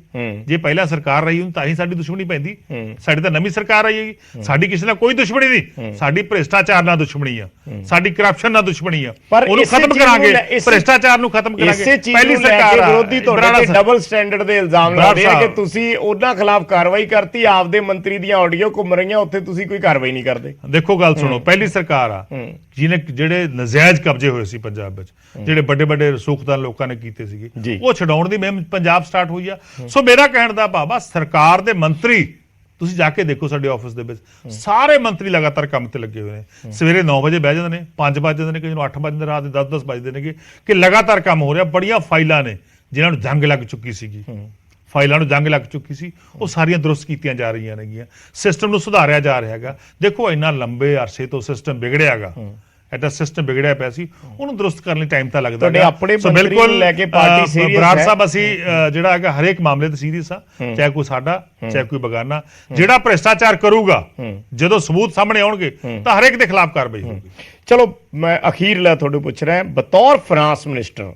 ਜੇ ਪਹਿਲਾਂ ਸਰਕਾਰ ਰਹੀ ਤਾਂ ਹੀ ਸਾਡੀ ਦੁਸ਼ਮਣੀ ਪੈਂਦੀ। ਸਾਡੀ ਤਾਂ ਨਵੀਂ ਸਰਕਾਰ ਆਈ ਹੈਗੀ, ਸਾਡੀ ਕਿਸੇ ਨਾਲ ਕੋਈ ਦੁਸ਼ਮਣੀ ਨਹੀਂ। ਸਾਡੀ ਭ੍ਰਿਸ਼ਟਾਚਾਰ ਨਾਲ ਦੁਸ਼ਮਣੀ ਆ, ਸਾਡੀ ਕਰਪਸ਼ਨ ਨਾਲ ਦੁਸ਼ਮਣੀ ਆ, ਉਹਨੂੰ ਖਤਮ ਕਰਾਂਗੇ, ਭ੍ਰਿਸ਼ਟਾਚਾਰ ਨੂੰ ਖਤਮ ਕਰਾਂਗੇ। ਪਹਿਲੀ ਸਰਕਾਰ ਵਿਰੋਧੀ ਤੁਹਾਡੇ ਤੇ ਡਬਲ ਸਟੈਂਡਰਡ ਦੇ ਇਲਜ਼ਾਮ ਲਾਉਂਦੇ ਆ ਕਿ ਤੁਸੀਂ ਉਹਨਾਂ ਖਿਲਾਫ ਕਾਰਵਾਈ ਕਰਤੀ, ਆਪਦੇ ਮੰਤਰੀ ਦੀਆਂ ਆਡੀਓ ਘੁੰਮ ਰਹੀਆਂ, ਉੱਥੇ ਤੁਸੀਂ ਕੋਈ ਕਾਰਵਾਈ ਨਹੀਂ ਕਰਦੇ। ਦੇਖੋ ਗੱਲ ਸੁਣੋ, ਪਹਿਲੀ ਸਰਕਾਰ ਆ ਜਿਹਨੇ ਜਿਹੜੇ ਨਜਾਇਜ਼ ਕਬਜ਼ੇ ਹੋਏ ਸੀ ਪੰਜਾਬ ਵਿੱਚ, ਜਿਹੜੇ ਵੱਡੇ ਵੱਡੇ ਰਸੂਖਦਾਰ ਲੋਕਾਂ ਨੇ ਕੀਤੇ ਸੀਗੇ, ਉਹ ਛਡਾਉਣ ਦੀ ਮੁਹਿੰਮ ਪੰਜਾਬ ਸਟਾਰਟ ਹੋਈ ਆ। ਸੋ ਮੇਰਾ ਕਹਿਣ ਦਾ ਭਾਵ ਆ, ਸਰਕਾਰ ਦੇ ਮੰਤਰੀ ਤੁਸੀਂ ਜਾ ਕੇ ਦੇਖੋ ਸਾਡੇ ਆਫਿਸ ਦੇ ਵਿੱਚ ਸਾਰੇ ਮੰਤਰੀ ਲਗਾਤਾਰ ਕੰਮ ਤੇ ਲੱਗੇ ਹੋਏ ਨੇ। ਸਵੇਰੇ 9 ਵਜੇ ਬਹਿ ਜਾਂਦੇ ਨੇ, 5 ਵਜੇ ਜਾਂਦੇ ਨੇ, ਕਿਸੇ ਨੂੰ 8 ਵਜੇ ਜਾਂਦੇ, ਰਾਤ ਦੇ 10-10 ਵਜਦੇ ਨੇਗੇ ਕਿ ਲਗਾਤਾਰ ਕੰਮ ਹੋ ਰਿਹਾ। ਬੜੀਆਂ ਫਾਈਲਾਂ ਨੇ ਜਿਨ੍ਹਾਂ ਨੂੰ ਜੰਗ ਲੱਗ ਚੁੱਕੀ ਸੀਗੀ, ਫਾਈਲਾਂ ਨੂੰ ਜੰਗ ਲੱਗ ਚੁੱਕੀ ਸੀ, ਉਹ ਸਾਰੀਆਂ ਦਰੁਸਤ ਕੀਤੀਆਂ ਜਾ ਰਹੀਆਂ ਨੇਗੀਆਂ। ਸਿਸਟਮ ਨੂੰ ਸੁਧਾਰਿਆ ਜਾ ਰਿਹਾ ਹੈਗਾ। ਦੇਖੋ ਇੰਨਾ ਲੰਬੇ ਅਰਸੇ ਤੋਂ ਸਿਸਟਮ ਵਿਗੜਿਆਗਾ, ਐਡਾ ਸਿਸਟਮ ਵਿਗੜਿਆ ਪਿਆ ਸੀ, ਉਹਨੂੰ ਦਰੁਸਤ ਕਰਨ ਲਈ ਟਾਈਮ ਤਾਂ ਲੱਗਦਾ ਹੈ। ਸੋ ਬਿਲਕੁਲ ਲੈ ਕੇ ਪਾਰਟੀ ਸੀਰੀਅਸ ਹੈ। ਬਰਾੜ ਸਾਹਿਬ, ਅਸੀਂ ਜਿਹੜਾ ਹੈਗਾ ਹਰੇਕ ਮਾਮਲੇ ਤੇ ਸੀਰੀਅਸ ਆ, ਚਾਹੇ ਕੋਈ ਸਾਡਾ ਚਾਹੇ ਕੋਈ ਬਗਾਨਾ। ਜਿਹੜਾ ਭ੍ਰਿਸ਼ਟਾਚਾਰ ਕਰੂਗਾ, ਜਦੋਂ ਸਬੂਤ ਸਾਹਮਣੇ ਆਉਣਗੇ ਤਾਂ ਹਰੇਕ ਦੇ ਖਿਲਾਫ ਕਾਰਵਾਈ ਹੋਊਗੀ। ਚਲੋ ਮੈਂ ਅਖੀਰਲਾ ਤੁਹਾਨੂੰ ਪੁੱਛ ਰਿਹਾ, ਬਤੌਰ ਫਾਈਨਾਂਸ ਮਿਨਿਸਟਰ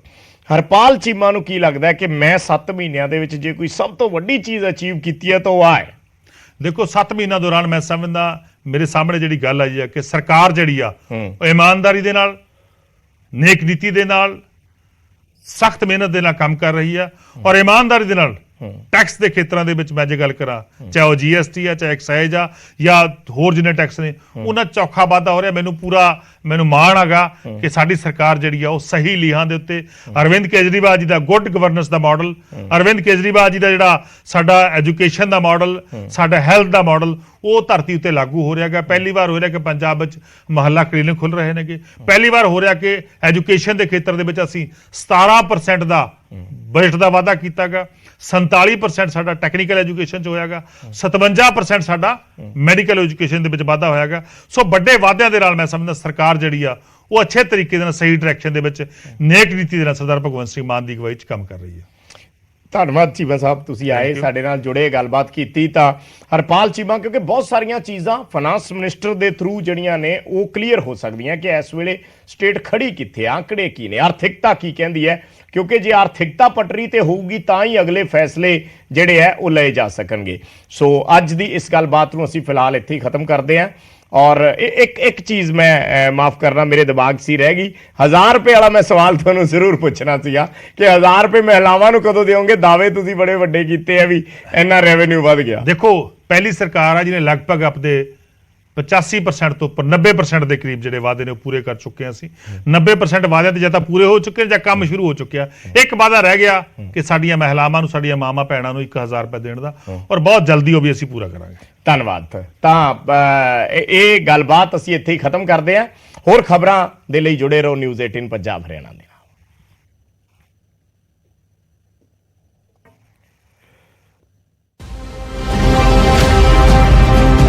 ਹਰਪਾਲ ਚੀਮਾ ਨੂੰ ਕੀ ਲੱਗਦਾ ਹੈ ਕਿ ਮੈਂ 7 ਮਹੀਨਿਆਂ ਦੇ ਵਿੱਚ ਜੇ ਕੋਈ ਸਭ ਤੋਂ ਵੱਡੀ ਚੀਜ਼ ਅਚੀਵ ਕੀਤੀ ਹੈ ਤਾਂ ਉਹ ਆ ਹੈ? ਦੇਖੋ 7 ਮਹੀਨਿਆਂ ਦੌਰਾਨ ਮੈਂ ਸਮਝਦਾ ਮੇਰੇ ਸਾਹਮਣੇ ਜਿਹੜੀ ਗੱਲ ਆਈ ਹੈ ਕਿ ਸਰਕਾਰ ਜਿਹੜੀ ਆ ਉਹ ਇਮਾਨਦਾਰੀ ਦੇ ਨਾਲ, ਨੇਕ ਨੀਤੀ ਦੇ ਨਾਲ, ਸਖਤ ਮਿਹਨਤ ਦੇ ਨਾਲ ਕੰਮ ਕਰ ਰਹੀ ਆ। ਔਰ ਇਮਾਨਦਾਰੀ ਦੇ ਨਾਲ ਟੈਕਸ ਦੇ ਖੇਤਰਾਂ ਦੇ ਵਿੱਚ ਮੈਂ ਜੇ ਗੱਲ ਕਰਾਂ, ਚਾਹੇ ਉਹ GST ਆ, ਚਾਹੇ ਐਕਸਾਈਜ਼ ਆ, ਜਾਂ ਹੋਰ ਜਿੰਨੇ ਟੈਕਸ ਨੇ, ਉਹਨਾਂ ਚੌਖਾ ਵਾਧਾ ਹੋ ਰਿਹਾ। ਮੈਨੂੰ ਮਾਣ ਹੈਗਾ ਕਿ ਸਾਡੀ ਸਰਕਾਰ ਜਿਹੜੀ ਆ ਉਹ ਸਹੀ ਲੀਹਾਂ ਦੇ ਉੱਤੇ ਅਰਵਿੰਦ ਕੇਜਰੀਵਾਲ ਜੀ ਦਾ ਗੁੱਡ ਗਵਰਨੈਂਸ ਦਾ ਮਾਡਲ, ਅਰਵਿੰਦ ਕੇਜਰੀਵਾਲ ਜੀ ਦਾ ਜਿਹੜਾ ਸਾਡਾ ਐਜੂਕੇਸ਼ਨ ਦਾ ਮਾਡਲ, ਸਾਡਾ ਹੈਲਥ ਦਾ ਮਾਡਲ, ਉਹ ਧਰਤੀ ਉੱਤੇ ਲਾਗੂ ਹੋ ਰਿਹਾ ਹੈਗਾ। ਪਹਿਲੀ ਵਾਰ ਹੋ ਰਿਹਾ ਕਿ ਪੰਜਾਬ ਵਿੱਚ ਮੁਹੱਲਾ ਕਲੀਨਿਕ ਖੁੱਲ ਰਹੇ ਨੇਗੇ। ਪਹਿਲੀ ਵਾਰ ਹੋ ਰਿਹਾ ਕਿ ਐਜੂਕੇਸ਼ਨ ਦੇ ਖੇਤਰ ਦੇ ਵਿੱਚ ਅਸੀਂ 17% ਦਾ ਬਜਟ ਦਾ ਵਾਅਦਾ ਕੀਤਾਗਾ। 47% ਸਾਡਾ ਟੈਕਨੀਕਲ ਐਜੂਕੇਸ਼ਨ 'ਚ ਹੋਇਆਗਾ, 57% ਸਾਡਾ ਮੈਡੀਕਲ ਐਜੂਕੇਸ਼ਨ ਦੇ ਵਿੱਚ ਵਾਧਾ ਹੋਇਆਗਾ। ਸੋ ਵੱਡੇ ਵਾਅਦਿਆਂ ਦੇ ਨਾਲ ਮੈਂ ਸਮਝਦਾ ਸਰਕਾਰ ਜਿਹੜੀ ਆ ਉਹ ਅੱਛੇ ਤਰੀਕੇ ਦੇ ਨਾਲ, ਸਹੀ ਡਾਇਰੈਕਸ਼ਨ ਦੇ ਵਿੱਚ, ਨੇਕ ਨੀਤੀ ਦੇ ਨਾਲ ਸਰਦਾਰ ਭਗਵੰਤ ਸਿੰਘ ਮਾਨ ਦੀ ਅਗਵਾਈ 'ਚ ਕੰਮ ਕਰ ਰਹੀ ਹੈ। ਧੰਨਵਾਦ ਚੀਮਾ ਸਾਹਿਬ, ਤੁਸੀਂ ਆਏ, ਸਾਡੇ ਨਾਲ ਜੁੜੇ, ਗੱਲਬਾਤ ਕੀਤੀ। ਤਾਂ ਹਰਪਾਲ ਚੀਮਾ, ਕਿਉਂਕਿ ਬਹੁਤ ਸਾਰੀਆਂ ਚੀਜ਼ਾਂ ਫਾਈਨਾਂਸ ਮਿਨਿਸਟਰ ਦੇ ਥਰੂ ਜਿਹੜੀਆਂ ਨੇ ਉਹ ਕਲੀਅਰ ਹੋ ਸਕਦੀਆਂ ਕਿ ਇਸ ਵੇਲੇ ਸਟੇਟ ਖੜੀ ਕਿੱਥੇ, ਆંકੜੇ ਕੀ ਨੇ, ਆਰਥਿਕਤਾ ਕੀ ਕਹਿੰਦੀ ਹੈ। ਕਿਉਂਕਿ ਜੇ ਆਰਥਿਕਤਾ ਪਟਰੀ ਤੇ ਹੋਊਗੀ ਤਾਂ ਹੀ ਅਗਲੇ ਫੈਸਲੇ ਜਿਹੜੇ ਹੈ ਉਹ ਲਏ ਜਾ ਸਕਣਗੇ। ਸੋ ਅੱਜ ਦੀ ਇਸ ਗੱਲਬਾਤ ਨੂੰ ਅਸੀਂ ਫਿਲਹਾਲ ਇੱਥੇ ਹੀ ਖਤਮ ਕਰਦੇ ਹਾਂ। ਔਰ ਇੱਕ ਚੀਜ਼ ਮੈਂ ਮਾਫ ਕਰਨਾ, ਮੇਰੇ ਦਿਮਾਗ 'ਚ ਹੀ ਰਹਿ ਗਈ। 1000 ਰੁਪਏ ਵਾਲਾ ਮੈਂ ਸਵਾਲ ਤੁਹਾਨੂੰ ਜ਼ਰੂਰ ਪੁੱਛਣਾ ਸੀਗਾ ਕਿ 1000 ਰੁਪਏ ਮਹਿਲਾਵਾਂ ਨੂੰ ਕਦੋਂ ਦਿਓਗੇ? ਦਾਅਵੇ ਤੁਸੀਂ ਬੜੇ ਵੱਡੇ ਕੀਤੇ ਆ ਵੀ ਇੰਨਾ ਰੈਵਨਿਊ ਵੱਧ ਗਿਆ। ਦੇਖੋ ਪਹਿਲੀ ਸਰਕਾਰ ਆ ਜਿਹਨੇ ਲਗਭਗ ਆਪਣੇ 85% ਤੋਂ ਉੱਪਰ 90% ਦੇ ਕਰੀਬ ਜਿਹੜੇ ਵਾਅਦੇ ਨੇ ਉਹ ਪੂਰੇ ਕਰ ਚੁੱਕੇ ਹਾਂ ਅਸੀਂ। 90% ਵਾਅਦੇ ਤੇ ਜਾਂ ਤਾਂ ਪੂਰੇ ਹੋ ਚੁੱਕੇ ਨੇ ਜਾਂ ਕੰਮ ਸ਼ੁਰੂ ਹੋ ਚੁੱਕਿਆ। ਇੱਕ ਵਾਅਦਾ ਰਹਿ ਗਿਆ ਕਿ ਸਾਡੀਆਂ ਮਹਿਲਾਵਾਂ ਨੂੰ, ਸਾਡੀਆਂ ਮਾਵਾਂ ਭੈਣਾਂ ਨੂੰ 1000 ਰੁਪਏ ਦੇਣ ਦਾ, ਔਰ ਬਹੁਤ ਜਲਦੀ ਉਹ ਵੀ ਅਸੀਂ ਪੂਰਾ ਕਰਾਂਗੇ। ਧੰਨਵਾਦ। ਤਾਂ ਇਹ ਗੱਲਬਾਤ ਅਸੀਂ ਇੱਥੇ ਹੀ ਖਤਮ ਕਰਦੇ ਹਾਂ। ਹੋਰ ਖਬਰਾਂ ਦੇ ਲਈ ਜੁੜੇ ਰਹੋ ਨਿਊਜ਼ 18 ਪੰਜਾਬ ਹਰਿਆਣਾ ਦੇ।